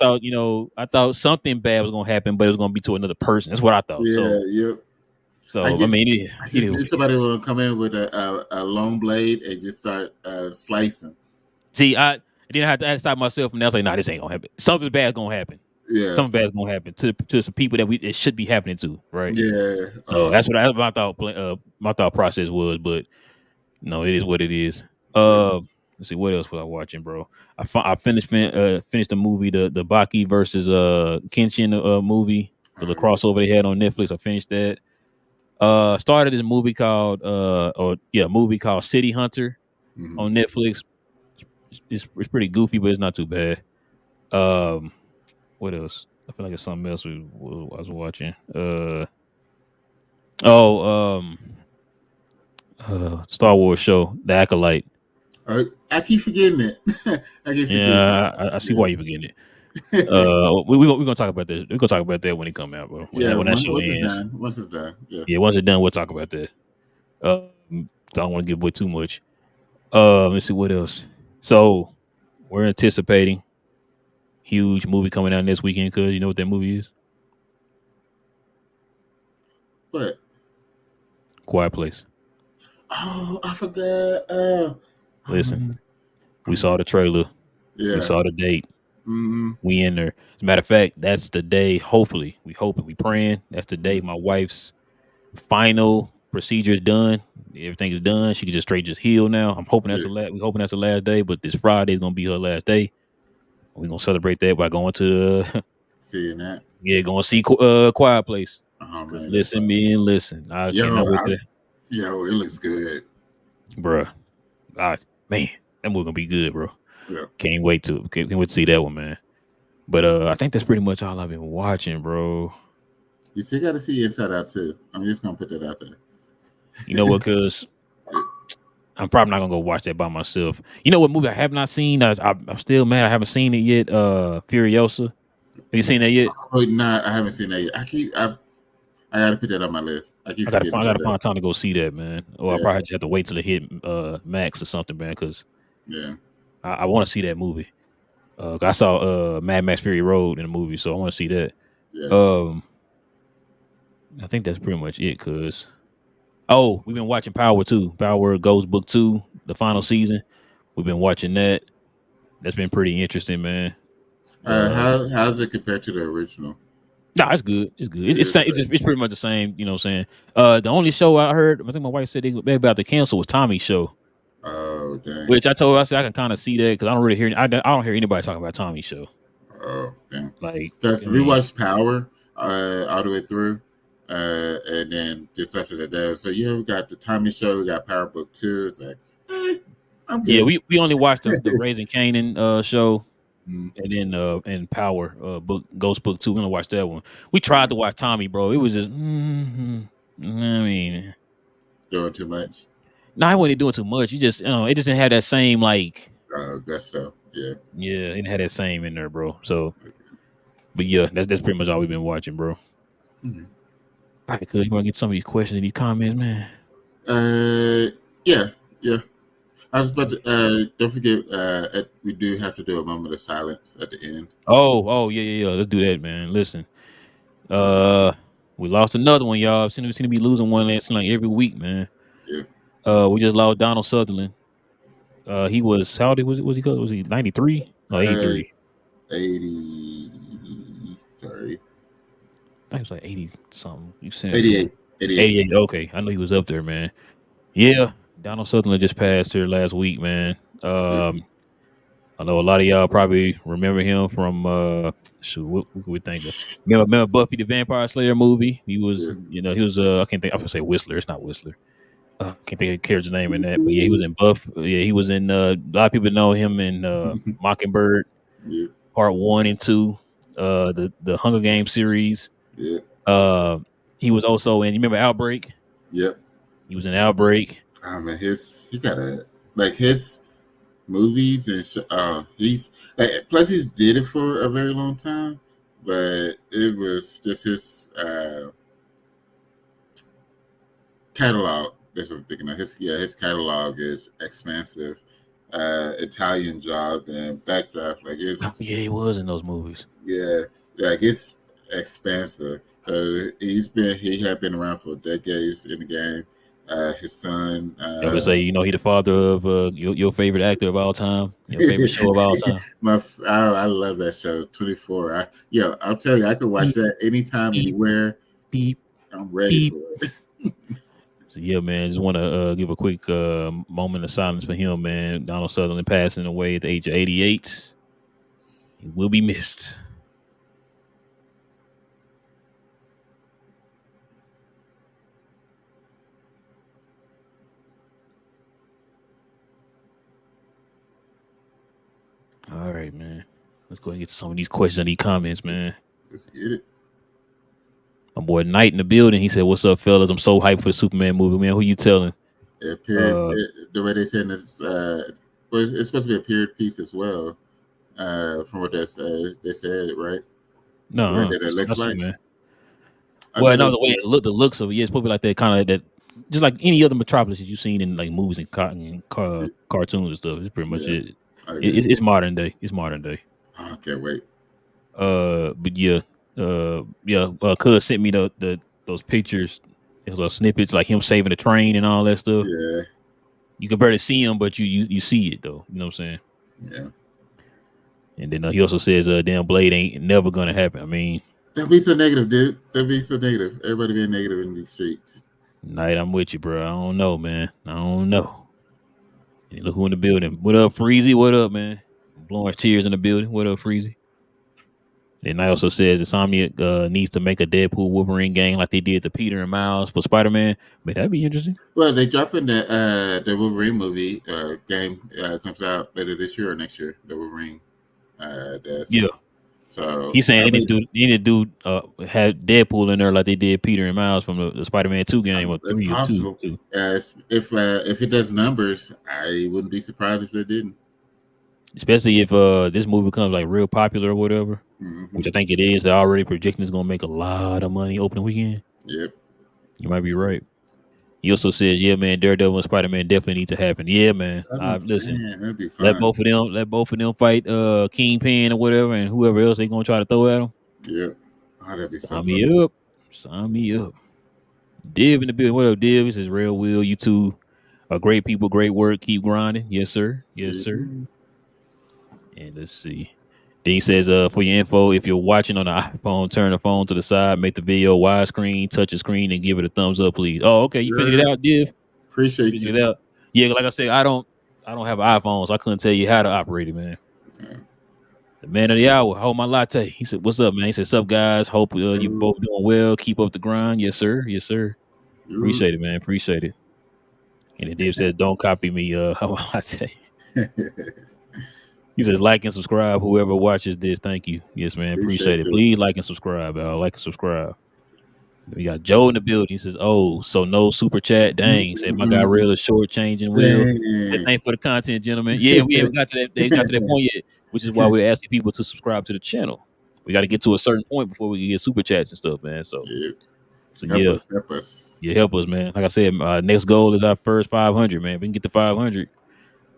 [SPEAKER 1] thought something bad was gonna happen, but it was gonna be to another person. That's what I thought.
[SPEAKER 2] Yeah. Yep.
[SPEAKER 1] So I mean,
[SPEAKER 2] if somebody will come in with a long blade and just start slicing.
[SPEAKER 1] See, I didn't have to stop myself, and I was like, "Nah, this ain't gonna happen. Something bad is gonna happen.
[SPEAKER 2] Yeah,
[SPEAKER 1] something bad is gonna happen to some people that it should be happening to, right?
[SPEAKER 2] Yeah.
[SPEAKER 1] So that's what my thought process was, but no, it is what it is. Let's see, what else was I watching, bro? I finished the movie, the Baki versus Kenshin movie, the crossover they had on Netflix. I finished that. Started this movie called City Hunter on Netflix. It's pretty goofy, but it's not too bad. What else? I feel like it's something else I was watching. Star Wars show, The Acolyte.
[SPEAKER 2] I keep forgetting it.
[SPEAKER 1] I see why you're forgetting it. We're gonna talk about that. We're gonna talk about that when it come out, bro. When that show ends.
[SPEAKER 2] Once it's done.
[SPEAKER 1] Yeah, once it's done, we'll talk about that. I don't want to give away too much. Let's see what else. So we're anticipating huge movie coming out next weekend. Cause you know what that movie is?
[SPEAKER 2] What?
[SPEAKER 1] Quiet Place.
[SPEAKER 2] Oh, I forgot.
[SPEAKER 1] Listen, we saw the trailer.
[SPEAKER 2] Yeah.
[SPEAKER 1] We saw the date. We in there. As a matter of fact, that's the day. Hopefully, we praying. That's the day my wife's final procedure is done. Everything is done. She can just heal now. I'm hoping that's we're hoping that's the last day. But this Friday is gonna be her last day. We're gonna celebrate that by going to
[SPEAKER 2] seeing that.
[SPEAKER 1] Yeah, going to see Quiet Place.
[SPEAKER 2] Oh, man,
[SPEAKER 1] listen. I can't wait for that.
[SPEAKER 2] Yo, it looks good,
[SPEAKER 1] bruh. Man, that movie gonna be good, bro.
[SPEAKER 2] Yeah.
[SPEAKER 1] Can't wait to see that one, man. But I think that's pretty much all I've been watching, bro.
[SPEAKER 2] You still got to see Inside Out too. I'm just gonna put that out there.
[SPEAKER 1] You know what? Cause I'm probably not gonna go watch that by myself. You know what movie I have not seen? I'm still mad I haven't seen it yet. Furiosa. Have you seen that yet?
[SPEAKER 2] Oh, no, I haven't seen that yet. I gotta put that on my list. I gotta
[SPEAKER 1] find time to go see that, man. Or I probably just have to wait till it hit Max or something, man. Cause I want to see that movie. I saw Mad Max Fury Road in the movie, so I want to see that.
[SPEAKER 2] Yeah.
[SPEAKER 1] Um, I think that's pretty much it. Cause we've been watching Power too. Power Ghost Book 2, the final season. We've been watching that. That's been pretty interesting, man.
[SPEAKER 2] How's it compared to the original?
[SPEAKER 1] Nah, it's good. It's good.
[SPEAKER 2] It is good.
[SPEAKER 1] It's pretty much the same. You know what I'm saying? The only show I heard, I think my wife said they about to cancel was Tommy's show,
[SPEAKER 2] Oh dang.
[SPEAKER 1] which I told her I said I can kind of see that because I don't really hear I don't hear anybody talking about Tommy's show.
[SPEAKER 2] Oh dang.
[SPEAKER 1] Like,
[SPEAKER 2] Because
[SPEAKER 1] I
[SPEAKER 2] we
[SPEAKER 1] mean,
[SPEAKER 2] watched Power all the way through, and then just after that, so yeah, we got the Tommy Show, we got Power Book 2. It's like, I'm
[SPEAKER 1] yeah,
[SPEAKER 2] good.
[SPEAKER 1] we only watched the Raising Canaan show
[SPEAKER 2] Mm,
[SPEAKER 1] and then and Power book Ghost Book 2. We only watched that one. We tried to watch Tommy, bro. It was just I mean,
[SPEAKER 2] doing too much.
[SPEAKER 1] no, I wasn't doing too much. You just it just didn't have that same like
[SPEAKER 2] That stuff. Yeah.
[SPEAKER 1] yeah, it didn't have that same in there, bro. So but yeah, that's pretty much all we've been watching, bro.
[SPEAKER 2] Mhm.
[SPEAKER 1] All right, cool. You want to get some of these questions and these comments, man?
[SPEAKER 2] Yeah, yeah. I was about to. Don't forget. We do have to do a moment of silence at the end.
[SPEAKER 1] Yeah. Let's do that, man. Listen, we lost another one, y'all. We seem to be losing one last like every week, man.
[SPEAKER 2] Yeah.
[SPEAKER 1] We just lost Donald Sutherland. He was how old was he? Was he 93? No,
[SPEAKER 2] Uh,
[SPEAKER 1] 83.
[SPEAKER 2] 80. Sorry.
[SPEAKER 1] I think it was like 80 something. You sent it to me.
[SPEAKER 2] 88. 88.
[SPEAKER 1] 88. Okay, I know he was up there, man. Yeah, Donald Sutherland just passed here last week, man.
[SPEAKER 2] Yeah.
[SPEAKER 1] I know a lot of y'all probably remember him from what could we think of? Remember Buffy the Vampire Slayer movie? He was,
[SPEAKER 2] Yeah.
[SPEAKER 1] he was I can't think. I was gonna say Whistler. It's not Whistler. Can't think of the character's name in that, but yeah, he was in Buff. Yeah, he was in. A lot of people know him in Mockingbird
[SPEAKER 2] Yeah.
[SPEAKER 1] Part 1 and 2. The Hunger Games series.
[SPEAKER 2] Yeah.
[SPEAKER 1] Uh, he was also in. You remember Outbreak?
[SPEAKER 2] Yep.
[SPEAKER 1] He was in Outbreak.
[SPEAKER 2] I mean, he got a like his movies and he's plus he's did it for a very long time, but it was just his catalog. That's what I'm thinking of. His catalog is expansive. Italian Job and Backdraft, like it's
[SPEAKER 1] Yeah, he was in those movies.
[SPEAKER 2] yeah, like it's expansive. So he had been around for decades in the game. His son,
[SPEAKER 1] I would say, he the father of your favorite actor of all time, your favorite show of all time.
[SPEAKER 2] I love that show. 24. I'm telling you, I could watch
[SPEAKER 1] Beep,
[SPEAKER 2] that anytime,
[SPEAKER 1] beep,
[SPEAKER 2] anywhere.
[SPEAKER 1] beep,
[SPEAKER 2] I'm ready
[SPEAKER 1] beep.
[SPEAKER 2] for it.
[SPEAKER 1] So yeah, man, just want to give a quick moment of silence for him, man. Donald Sutherland passing away at the age of 88. He will be missed. All right, man. Let's go ahead and get to some of these questions and these comments, man.
[SPEAKER 2] Let's get it.
[SPEAKER 1] My boy Knight in the building. He said, "What's up, fellas? I'm so hyped for the Superman movie, man. Who you telling?"
[SPEAKER 2] The way they said it's it's supposed to be a period piece as well. From what they said, right? The way
[SPEAKER 1] No,
[SPEAKER 2] that it looks like.
[SPEAKER 1] Superman.
[SPEAKER 2] I
[SPEAKER 1] Well,
[SPEAKER 2] thought
[SPEAKER 1] no,
[SPEAKER 2] it was,
[SPEAKER 1] the looks of it, yeah, it's probably like that kind of that, just like any other Metropolis that you've seen in like movies and cartoons and stuff. It's pretty much
[SPEAKER 2] yeah,
[SPEAKER 1] it. It's modern day. It's modern day.
[SPEAKER 2] I can't wait.
[SPEAKER 1] But yeah, Cuz sent me those pictures, those little snippets, like him saving the train and all that stuff.
[SPEAKER 2] Yeah,
[SPEAKER 1] You can barely see him, but you see it though. You know what I'm saying?
[SPEAKER 2] yeah.
[SPEAKER 1] And then he also says, "Damn, Blade ain't never gonna happen." I mean,
[SPEAKER 2] Don't be so negative, dude. Don't be so negative. Everybody being negative in these streets.
[SPEAKER 1] Knight, I'm with you, bro. I don't know, man. I don't know. And look who in the building. What up, Freezy? What up, man? Blowing tears in the building. What up, Freezy? And I also says Insomniac needs to make a Deadpool Wolverine game like they did to Peter and Miles for Spider-Man. But that'd be interesting.
[SPEAKER 2] Well, they dropping the Wolverine movie game comes out later this year or next year. The Wolverine does.
[SPEAKER 1] Yeah.
[SPEAKER 2] So
[SPEAKER 1] He's saying they need to have Deadpool in there like they did Peter and Miles from the Spider-Man 2 game or 3 or 2.
[SPEAKER 2] If it does numbers, I wouldn't be surprised if they didn't.
[SPEAKER 1] Especially if this movie becomes like real popular or whatever, which I think it is. They're already projecting it's gonna make a lot of money opening weekend.
[SPEAKER 2] Yep.
[SPEAKER 1] You might be right. He also says, "Yeah, man, Daredevil and Spider-Man definitely need to happen." Yeah, man. Listen,
[SPEAKER 2] that'd be fun.
[SPEAKER 1] let both of them fight Kingpin or whatever, and whoever else they gonna try to throw at them.
[SPEAKER 2] Yeah, Oh, that'd be so
[SPEAKER 1] Sign
[SPEAKER 2] fun.
[SPEAKER 1] me up. Sign me up. Div in the building. What up, Div? This is Real Will. You two are great people, great work. Keep grinding. Yes, sir. Yes, sir.
[SPEAKER 2] Yeah.
[SPEAKER 1] And let's see. Then he says, for your info, if you're watching on the iPhone, turn the phone to the side, make the video widescreen, touch the screen, and give it a thumbs up, please. Oh, okay. You figured it
[SPEAKER 2] Yeah.
[SPEAKER 1] out, Div?
[SPEAKER 2] Appreciate
[SPEAKER 1] Figured
[SPEAKER 2] you.
[SPEAKER 1] it out. Yeah, like I said, I don't have an iPhone, so I couldn't tell you how to operate it, man.
[SPEAKER 2] Yeah.
[SPEAKER 1] The man of the hour, hold my latte. He said, "What's up, man?" He said, "Sup, guys? Hope you both doing well. Keep up the grind." Yes, sir. Yes, sir.
[SPEAKER 2] You.
[SPEAKER 1] Appreciate it, man. Appreciate it. And the Div says, "Don't copy me." Hold my latte. He says, "Like and subscribe. Whoever watches this, thank you." Yes, man. Appreciate
[SPEAKER 2] Appreciate
[SPEAKER 1] it.
[SPEAKER 2] you.
[SPEAKER 1] Please like and subscribe, y'all. Like and subscribe. We got Joe in the building. He says, "Oh, so no super chat." Dang. He said, "My guy
[SPEAKER 2] Mhm.
[SPEAKER 1] real is short-changing Will." Said,
[SPEAKER 2] Dang.
[SPEAKER 1] "Thanks for the content, gentlemen." Yeah, we haven't got to that. They got to that point yet, which is why we're asking people to subscribe to the channel. We got to get to a certain point before we can get super chats and stuff, man. So,
[SPEAKER 2] Yeah.
[SPEAKER 1] so
[SPEAKER 2] Help
[SPEAKER 1] yeah,
[SPEAKER 2] us. Help us.
[SPEAKER 1] yeah, help us, man. Like I said, next goal is our first 500, man. If we can get to 500,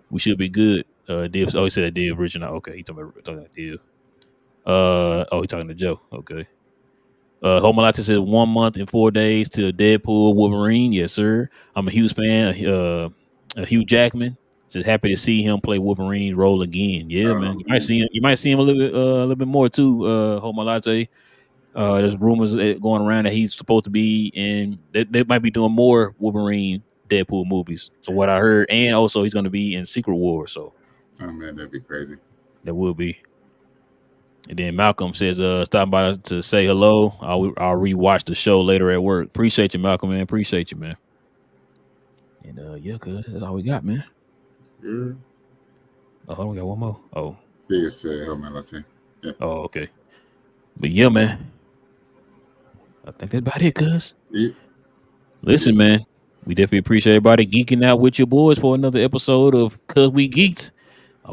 [SPEAKER 1] we should be good. Div. Oh, he said that Div original. Okay, he talking about Div. Oh, he talking to Joe. Okay. Homelata says 1 month and 4 days to Deadpool Wolverine. Yes, sir. I'm a huge fan. Hugh Jackman says happy to see him play Wolverine role again. Yeah, man.
[SPEAKER 2] Oh man.
[SPEAKER 1] You might see him a little bit more too. Homelata. There's rumors going around that he's supposed to be in. They might be doing more Wolverine Deadpool movies. So what I heard, and also he's going to be in Secret War. So
[SPEAKER 2] Oh man, that'd be crazy.
[SPEAKER 1] that will be. And then Malcolm says, stop by to say hello. I'll rewatch the show later at work. Appreciate you, Malcolm, man. Appreciate you, man. And yeah, cuz that's all we got, man.
[SPEAKER 2] Yeah.
[SPEAKER 1] Oh, we got one more. Oh,
[SPEAKER 2] They say, oh man, let's see. Yeah.
[SPEAKER 1] oh, okay. But yeah, man. I think that's about it, cuz.
[SPEAKER 2] Yeah.
[SPEAKER 1] Listen, man. We definitely appreciate everybody geeking out with your boys for another episode of Cuz We Geeked.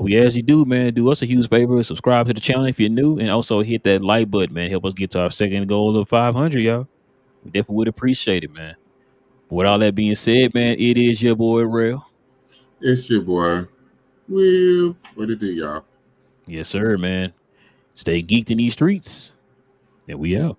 [SPEAKER 1] We as you do, man, do us a huge favor. Subscribe to the channel if you're new, and also hit that like button, man. Help us get to our second goal of 500, y'all. We definitely would appreciate it, man. With all that being said, man, it is your boy Real.
[SPEAKER 2] It's your boy. Will. What it do, y'all?
[SPEAKER 1] Yes, sir, man. Stay geeked in these streets. And we out.